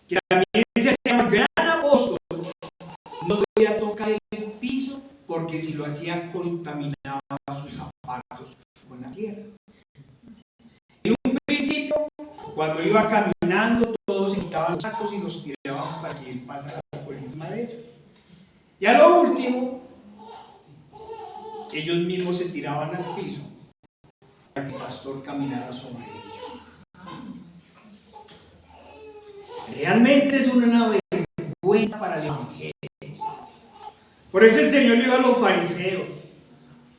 que también se hacía un gran apóstol, no podía tocar el piso porque si lo hacía contaminaba sus zapatos con la tierra. En un principio, cuando iba caminando, todos se quitaban los sacos y los tiraban para que él pasara por encima de ellos. Y a lo último, ellos mismos se tiraban al piso para que el pastor caminara sobre ellos. Realmente es una vergüenza para el evangelio. Por eso el Señor le dijo a los fariseos: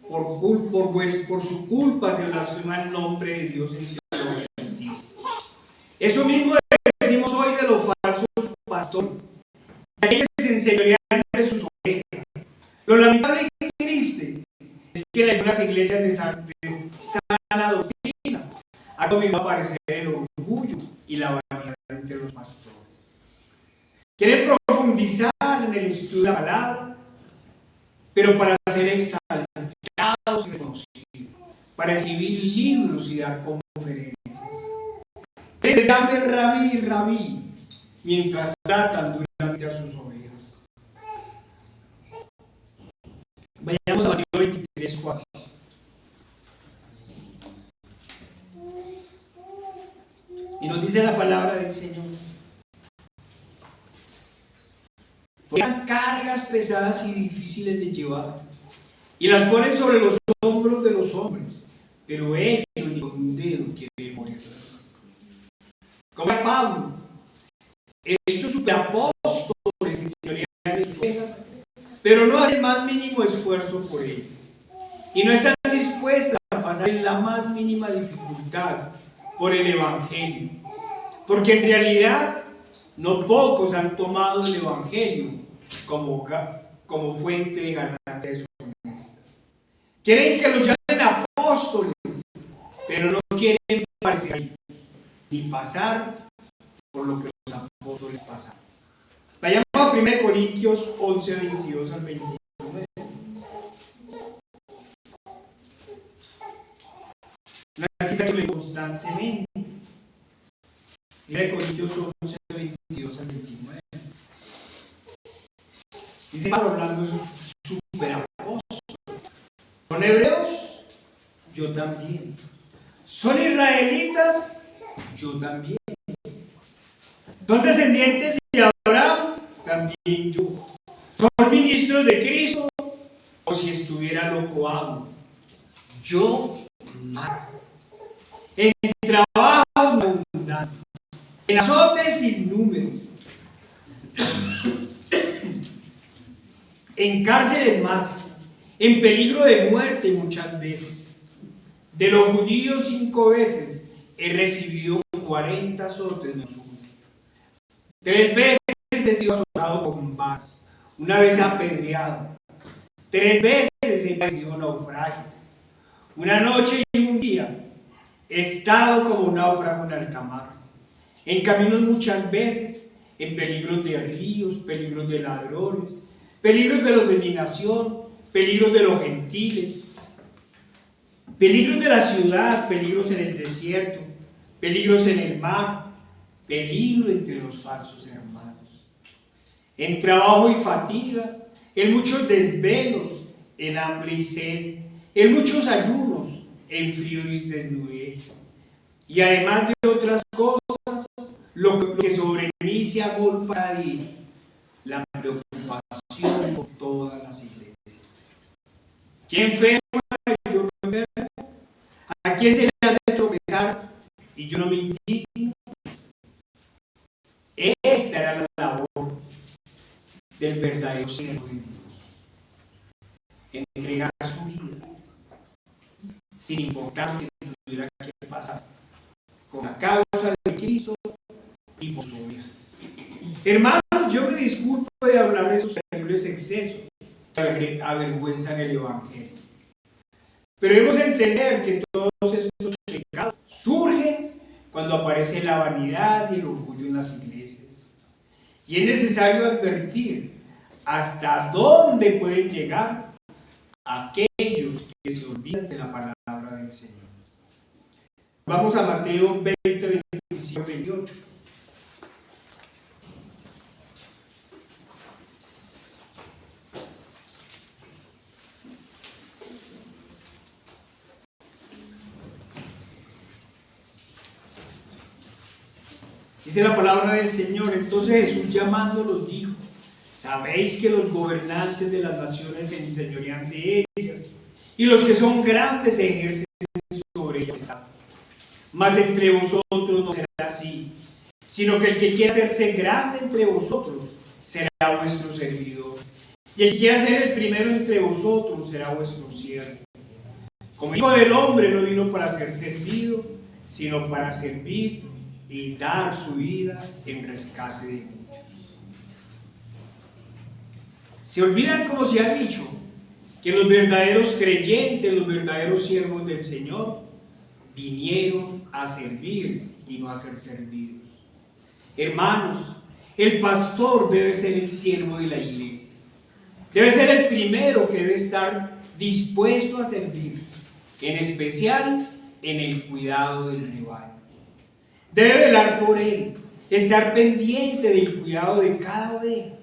por su culpa se blasfema el nombre de Dios en Jehová. Eso mismo decimos hoy de los falsos pastores, aquellos que se enseñorean de sus ovejas. Lo lamentable y triste es que en algunas iglesias de sana doctrina ha comenzado a aparecer el orgullo y la vanidad entre los pastores. Quieren profundizar en el estudio de la palabra, pero para ser exaltados y reconocidos, para escribir libros y dar conferencias. Les llaman rabí, rabí, mientras tratan duramente a sus ovejas. Vayamos a Mateo 23:4. Y nos dice la palabra del Señor: porque eran cargas pesadas y difíciles de llevar, y las ponen sobre los hombros de los hombres, pero ellos ni con un dedo quieren moverlas. Como a Pablo, estos superapóstoles enseñarían de sus ovejas, pero no hacen el más mínimo esfuerzo por ellas, y no están dispuestas a pasar en la más mínima dificultad por el Evangelio, porque en realidad no pocos han tomado el Evangelio como fuente de ganancias deshonestas. Quieren que los llamen apóstoles, pero no quieren parecer a ellos, ni pasar por lo que los apóstoles pasaron. Vayamos a 1 Corintios 11, 22 al 29. La cita que leo constantemente. 1 Corintios 11, 22 al 29. Dice Pablo hablando de sus superapóstoles. ¿Son hebreos? Yo también. ¿Son israelitas? Yo también. ¿Son descendientes de Abraham? También yo. ¿Son ministros de Cristo? O si estuviera loco hablo. Yo más. En trabajos abundantes, en azotes sin número, en cárceles más, en peligro de muerte muchas veces. De los judíos 5 veces he recibido 40 azotes menos uno. 3 veces he sido azotado con varas, una vez apedreado. 3 veces he padecido naufragio. Una noche y un día he estado como náufrago en alta mar, en caminos muchas veces, en peligros de ríos, peligros de ladrones, peligros de los de mi nación, peligros de los gentiles, peligros de la ciudad, peligros en el desierto, peligros en el mar, peligro entre los falsos hermanos, en trabajo y fatiga, en muchos desvelos, en hambre y sed, en muchos ayunos, en frío y desnudez, y además de otras cosas, lo que sobre mí se agolpa cada día, la preocupación por todas las iglesias. ¿Quién enferma y yo no enfermo? ¿A quién se le hace tropezar y yo no me indigno? Esta era la labor del verdadero siervo de Dios, entregar su vida sin importar lo que tuviera que pasar, con la causa de Cristo y por sus ovejas. Hermanos, yo me disculpo de hablar de esos terribles excesos que avergüenzan el Evangelio, pero debemos entender que todos estos pecados surgen cuando aparece la vanidad y el orgullo en las iglesias, y es necesario advertir hasta dónde pueden llegar aquellos que se olvidan de la palabra del Señor. Vamos a Mateo 20, 25, 28. Dice la palabra del Señor: entonces Jesús llamándolos dijo: sabéis que los gobernantes de las naciones se enseñorean de ellas, y los que son grandes se ejercen sobre ellas. Mas entre vosotros no será así, sino que el que quiera hacerse grande entre vosotros será vuestro servidor, y el que quiera ser el primero entre vosotros será vuestro siervo. Como Hijo del Hombre no vino para ser servido, sino para servir y dar su vida en rescate de muchos. Se olvidan, como se ha dicho, que los verdaderos creyentes, los verdaderos siervos del Señor, vinieron a servir y no a ser servidos. Hermanos, el pastor debe ser el siervo de la iglesia. Debe ser el primero que debe estar dispuesto a servir, en especial en el cuidado del rebaño. Debe velar por él, estar pendiente del cuidado de cada oveja.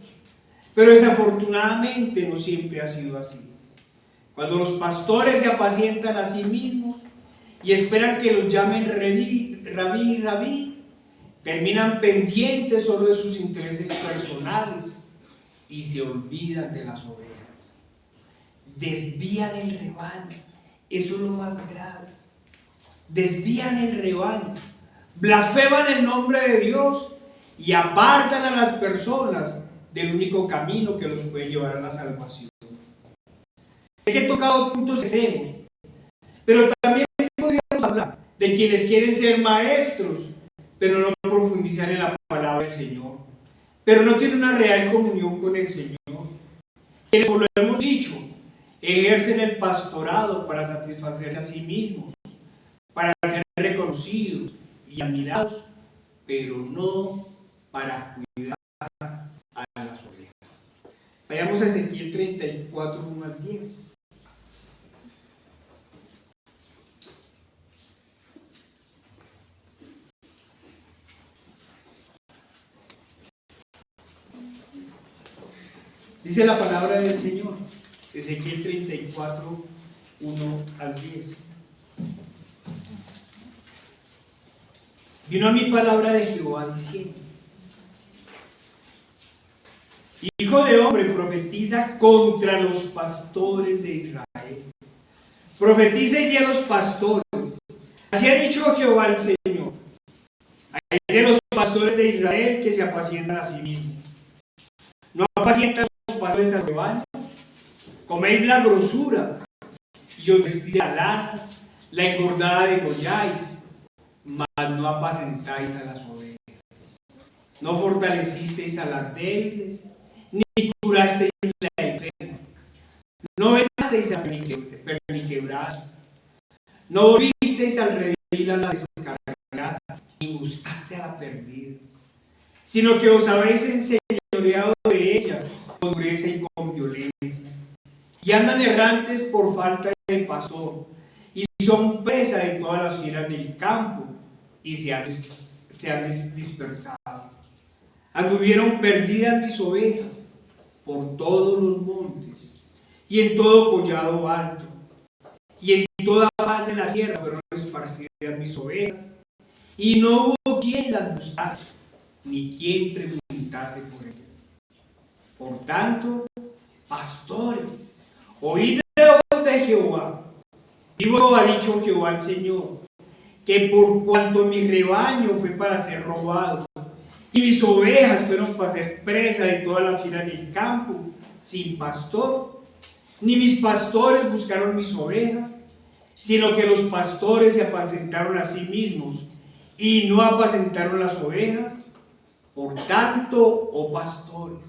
Pero desafortunadamente no siempre ha sido así. Cuando los pastores se apacientan a sí mismos y esperan que los llamen rabí, terminan pendientes solo de sus intereses personales y se olvidan de las ovejas. desvían el rebaño. Eso es lo más grave. Desvían el rebaño, blasfeman el nombre de Dios y apartan a las personas del único camino que los puede llevar a la salvación. Sé que he tocado puntos extremos, pero también podríamos hablar de quienes quieren ser maestros, pero no profundizar en la palabra del Señor, pero no tienen una real comunión con el Señor. Quienes, como lo hemos dicho, ejercen el pastorado para satisfacerse a sí mismos, para ser reconocidos y admirados, pero no para cuidar a las ovejas. Vayamos a Ezequiel 34, 1 al 10. Dice la palabra del Señor, Ezequiel 34, 1 al 10. Vino a mí palabra de Jehová diciendo: Hijo de hombre, profetiza contra los pastores de Israel. Profetiza y di a los pastores: así ha dicho Jehová el Señor. Hay de los pastores de Israel que se apacientan a sí mismos. No apacientan los pastores al rebaño. Coméis la grosura y os vestís de la lana, la engordada degolláis, mas no apacentáis a las ovejas. No fortalecisteis a las débiles, ni curasteis la enferma. No vendasteis a perniquebrada. No volvisteis al redil a la descargada, ni buscaste a la perdida, sino que os habéis enseñoreado de ellas con dureza y con violencia. Y andan errantes por falta de pastor, y son presa de todas las fieras del campo, y se han dispersado. Anduvieron perdidas mis ovejas por todos los montes, y en todo collado alto, y en toda faz de la tierra fueron esparcidas mis ovejas, y no hubo quien las buscase, ni quien preguntase por ellas. Por tanto, pastores, oíd la voz de Jehová. Vivo ha dicho Jehová el Señor, que por cuanto mi rebaño fue para ser robado, y mis ovejas fueron para ser presa de toda la fiera del campo, sin pastor, ni mis pastores buscaron mis ovejas, sino que los pastores se apacentaron a sí mismos, y no apacentaron las ovejas. Por tanto, oh pastores,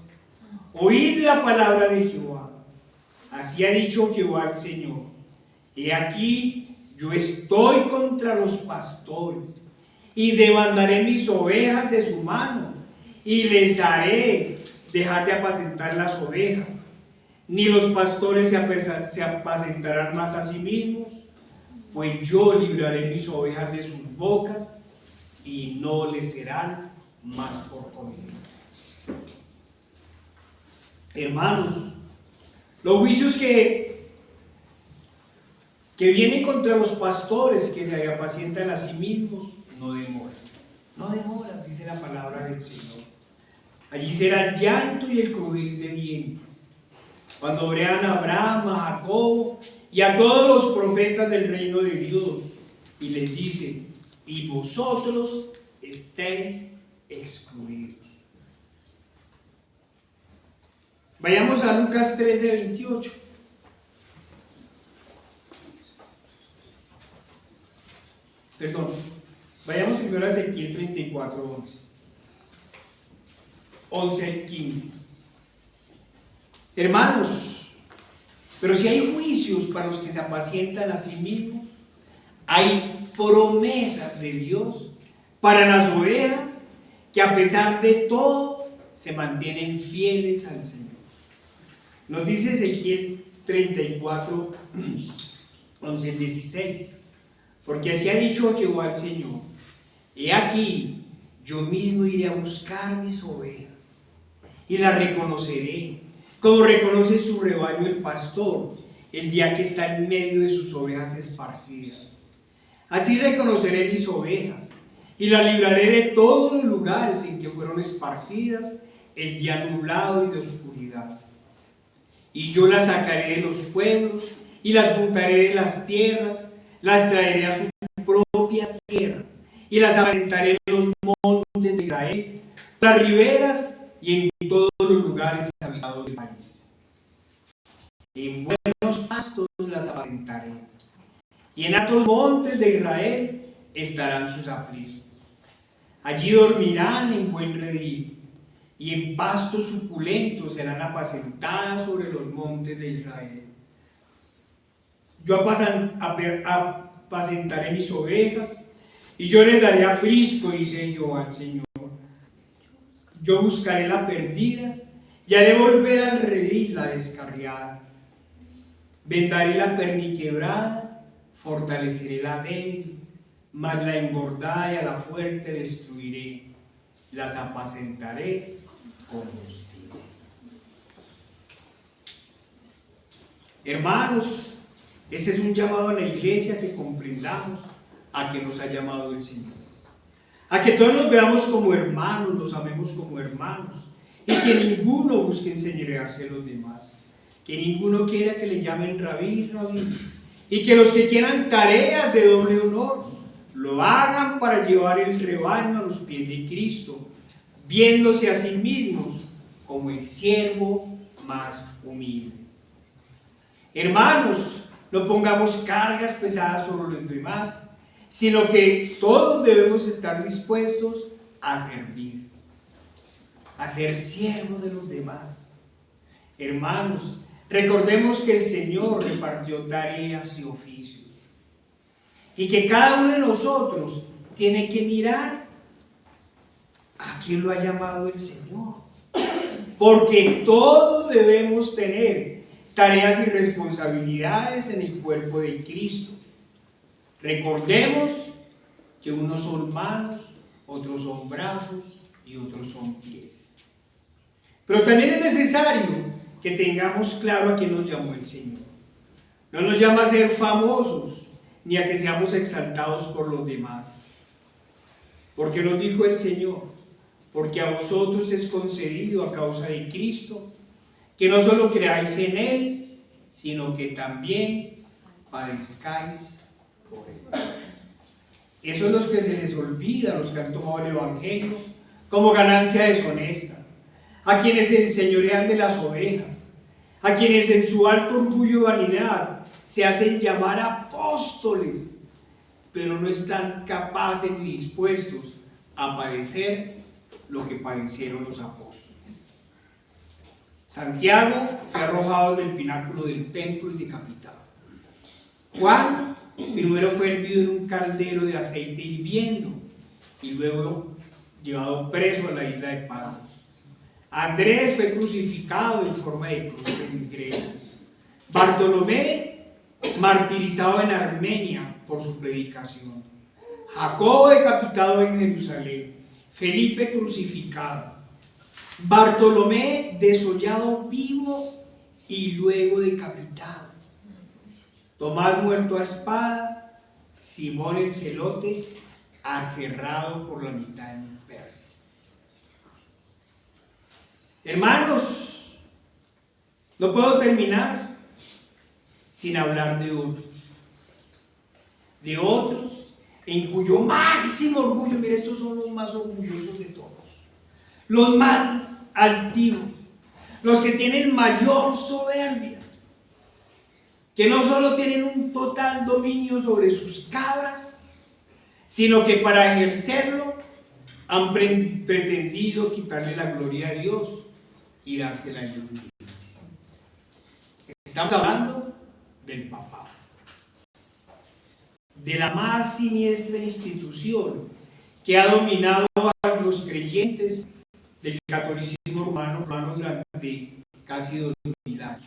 oíd la palabra de Jehová. Así ha dicho Jehová el Señor: he aquí, yo estoy contra los pastores, y demandaré mis ovejas de su mano, y les haré dejar de apacentar las ovejas. Ni los pastores se apacentarán más a sí mismos, pues yo libraré mis ovejas de sus bocas, y no les serán más por comida. Hermanos, los juicios que vienen contra los pastores que se apacientan a sí mismos no demoran, dice la palabra del Señor. Allí será el llanto y el crujir de dientes, cuando vean a Abraham, a Jacob y a todos los profetas del reino de Dios, y les dice: y vosotros estáis excluidos. Vayamos a Lucas 13, 28. Perdón, vayamos primero a Ezequiel 34, 11. 11 al 15. Hermanos, pero si hay juicios para los que se apacientan a sí mismos, hay promesas de Dios para las ovejas que a pesar de todo se mantienen fieles al Señor. Nos dice Ezequiel 34, 11 al 16. Porque así ha dicho Jehová el Señor: he aquí, yo mismo iré a buscar mis ovejas, y las reconoceré, como reconoce su rebaño el pastor, el día que está en medio de sus ovejas esparcidas. Así reconoceré mis ovejas, y las libraré de todos los lugares en que fueron esparcidas el día nublado y de oscuridad. y yo las sacaré de los pueblos y las juntaré de las tierras, las traeré a su propia tierra y las aventaré en los montes de Israel, las riberas y en todos los lugares habitados del país. En buenos pastos las apacentaré, y en altos montes de Israel estarán sus apriscos. Allí dormirán en buen redil, y en pastos suculentos serán apacentadas sobre los montes de Israel. Yo apacentaré mis ovejas, y yo les daré aprisco, dice Jehová el Señor. Yo buscaré la perdida, y haré volver al redil la descarriada. Vendaré la perniquebrada, fortaleceré la débil, mas la engordada y a la fuerte destruiré. Las apacentaré con justicia. Hermanos, este es un llamado a la iglesia, que comprendamos a que nos ha llamado el Señor. A que todos nos veamos como hermanos, nos amemos como hermanos, y que ninguno busque enseñorearse a los demás. Que ninguno quiera que le llamen rabí, rabí, y que los que quieran tareas de doble honor lo hagan para llevar el rebaño a los pies de Cristo, viéndose a sí mismos como el siervo más humilde. Hermanos, no pongamos cargas pesadas sobre los demás, sino que todos debemos estar dispuestos a servir, a ser siervos de los demás. Hermanos, recordemos que el Señor repartió tareas y oficios, y que cada uno de nosotros tiene que mirar a quién lo ha llamado el Señor, porque todos debemos tener tareas y responsabilidades en el cuerpo de Cristo. Recordemos que unos son manos, otros son brazos y otros son pies. Pero también es necesario que tengamos claro a quién nos llamó el Señor. No nos llama a ser famosos, ni a que seamos exaltados por los demás. Porque nos dijo el Señor: porque a vosotros es concedido a causa de Cristo, que no solo creáis en Él, sino que también padezcáis por Él. Eso es lo que se les olvida a los que han tomado el Evangelio como ganancia deshonesta, a quienes se enseñorean de las ovejas, a quienes en su alto orgullo y vanidad se hacen llamar apóstoles, pero no están capaces ni dispuestos a padecer lo que padecieron los apóstoles. Santiago fue arrojado del pináculo del templo y decapitado. Juan primero fue hervido en un caldero de aceite hirviendo y luego llevado preso a la isla de Patmos. Andrés fue crucificado en forma de cruz en Grecia. Bartolomé martirizado en Armenia por su predicación. Jacobo decapitado en Jerusalén. Felipe crucificado. Bartolomé desollado vivo y luego decapitado. Tomás muerto a espada. Simón el celote aserrado por la mitad en Persia. Hermanos, no puedo terminar sin hablar de otros. De otros en cuyo máximo orgullo, mire, estos son los más orgullosos de todos, los más altivos, los que tienen mayor soberbia, que no solo tienen un total dominio sobre sus cabras, sino que para ejercerlo han pretendido quitarle la gloria a Dios y dársela a ellos mismos. Estamos hablando del papado, de la más siniestra institución que ha dominado a los creyentes del catolicismo romano durante casi 2000 años,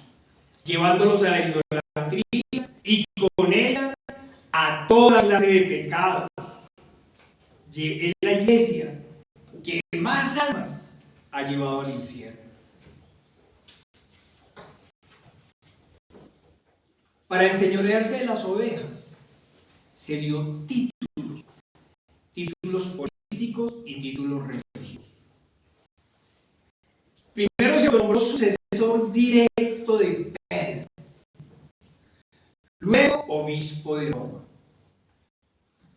llevándolos a la idolatría y con ella a toda clase de pecados. Es la iglesia que más almas ha llevado al infierno. Para enseñorearse de las ovejas se dio títulos políticos y títulos religiosos. Primero se nombró sucesor directo de Pedro, luego obispo de Roma,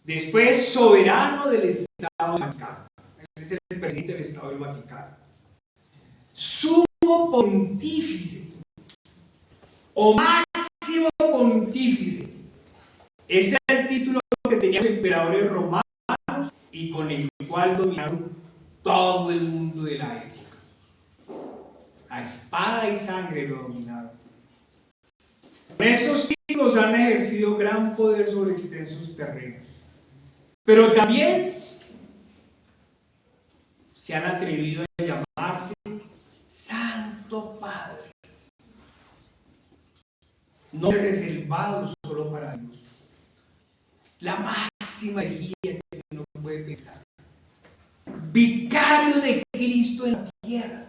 después soberano del Estado del Vaticano. Él es el presidente del Estado del Vaticano. Sumo pontífice o máximo pontífice. Ese es el título que tenían los emperadores romanos y con el cual dominaron todo el mundo de la época. A espada y sangre lo dominaron. Con estos títulos han ejercido gran poder sobre extensos terrenos. Pero también se han atrevido a llamarse Santo Padre. No reservado solo para Dios. La máxima herejía que uno puede pensar. Vicario de Cristo en la tierra.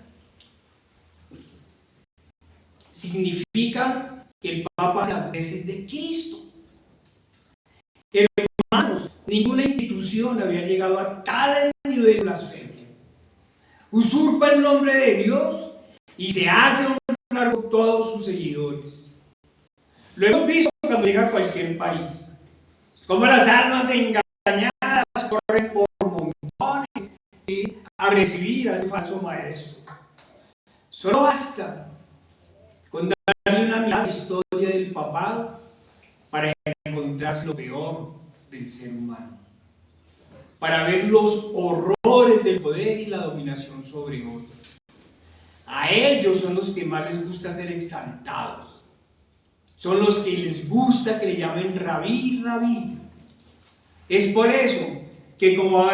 Significa que el Papa hace las veces de Cristo. Hermanos, ninguna institución había llegado a tal nivel de blasfemia. Usurpa el nombre de Dios y se hace honrar por todos sus seguidores. Lo hemos visto cuando llega a cualquier país. Como las almas engañadas corren por montones, ¿sí?, a recibir a ese falso maestro. Solo basta con darle una mirada a la historia del papado para encontrar lo peor del ser humano, para ver los horrores del poder y la dominación sobre otros. A ellos son los que más les gusta ser exaltados, son los que les gusta que le llamen rabí, rabí. Es por eso que, como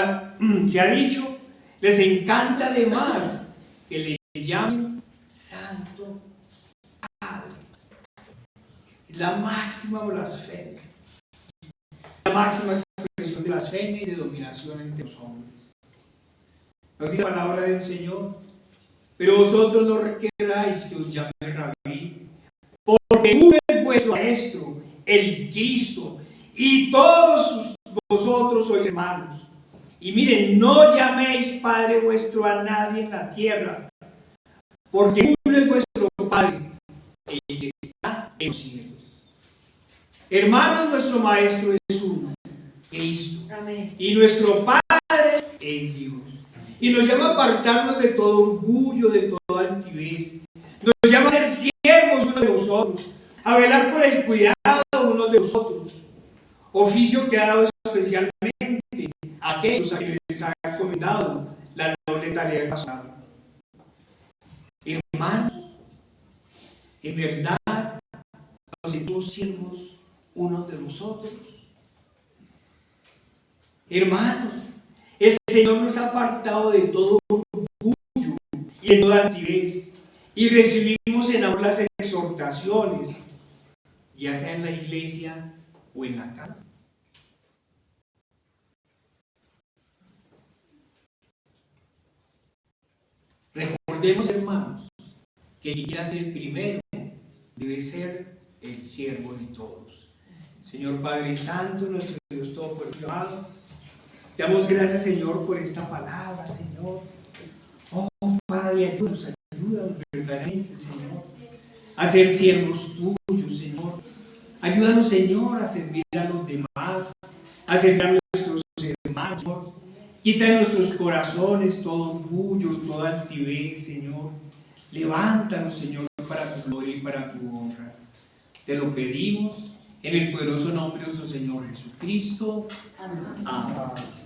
se ha dicho, les encanta además que le llamen Santo Padre. La máxima blasfemia, la máxima expresión de blasfemia y de dominación entre los hombres. Nos dice la palabra del Señor: pero vosotros no requeráis que os llame rabí, porque uno es vuestro maestro, el Cristo, y todos vosotros sois hermanos. Y miren, no llaméis Padre vuestro a nadie en la tierra, porque uno es vuestro Padre, el que está en los cielos. Hermanos, nuestro Maestro es uno, Cristo. Amén. Y nuestro Padre es Dios. Y nos llama a apartarnos de todo orgullo, de toda altivez. Nos llama a ser siervos unos de vosotros, a velar por el cuidado de unos de vosotros. Oficio que ha dado especialmente a aquellos a quienes les ha encomendado la noble tarea del pasado. Hermanos, en verdad nos sentimos siervos unos de los otros. Hermanos, el Señor nos ha apartado de todo orgullo y de toda altivez, y recibimos en amor las exhortaciones, ya sea en la iglesia o en la casa. Recordemos, hermanos, que el que quiera ser el primero debe ser el siervo de todos. Señor Padre Santo, nuestro Dios Todopoderoso, amado, te damos gracias, Señor, por esta palabra, Señor. Oh, Padre, ayúdanos verdaderamente, Señor, a ser siervos tuyos, Señor. Ayúdanos, Señor, a servir a los demás, a servir a nuestros hermanos, Señor. Quita de nuestros corazones todo orgullo, toda altivez, Señor. Levántanos, Señor, para tu gloria y para tu honra. Te lo pedimos en el poderoso nombre de nuestro Señor Jesucristo. Amén. Amén.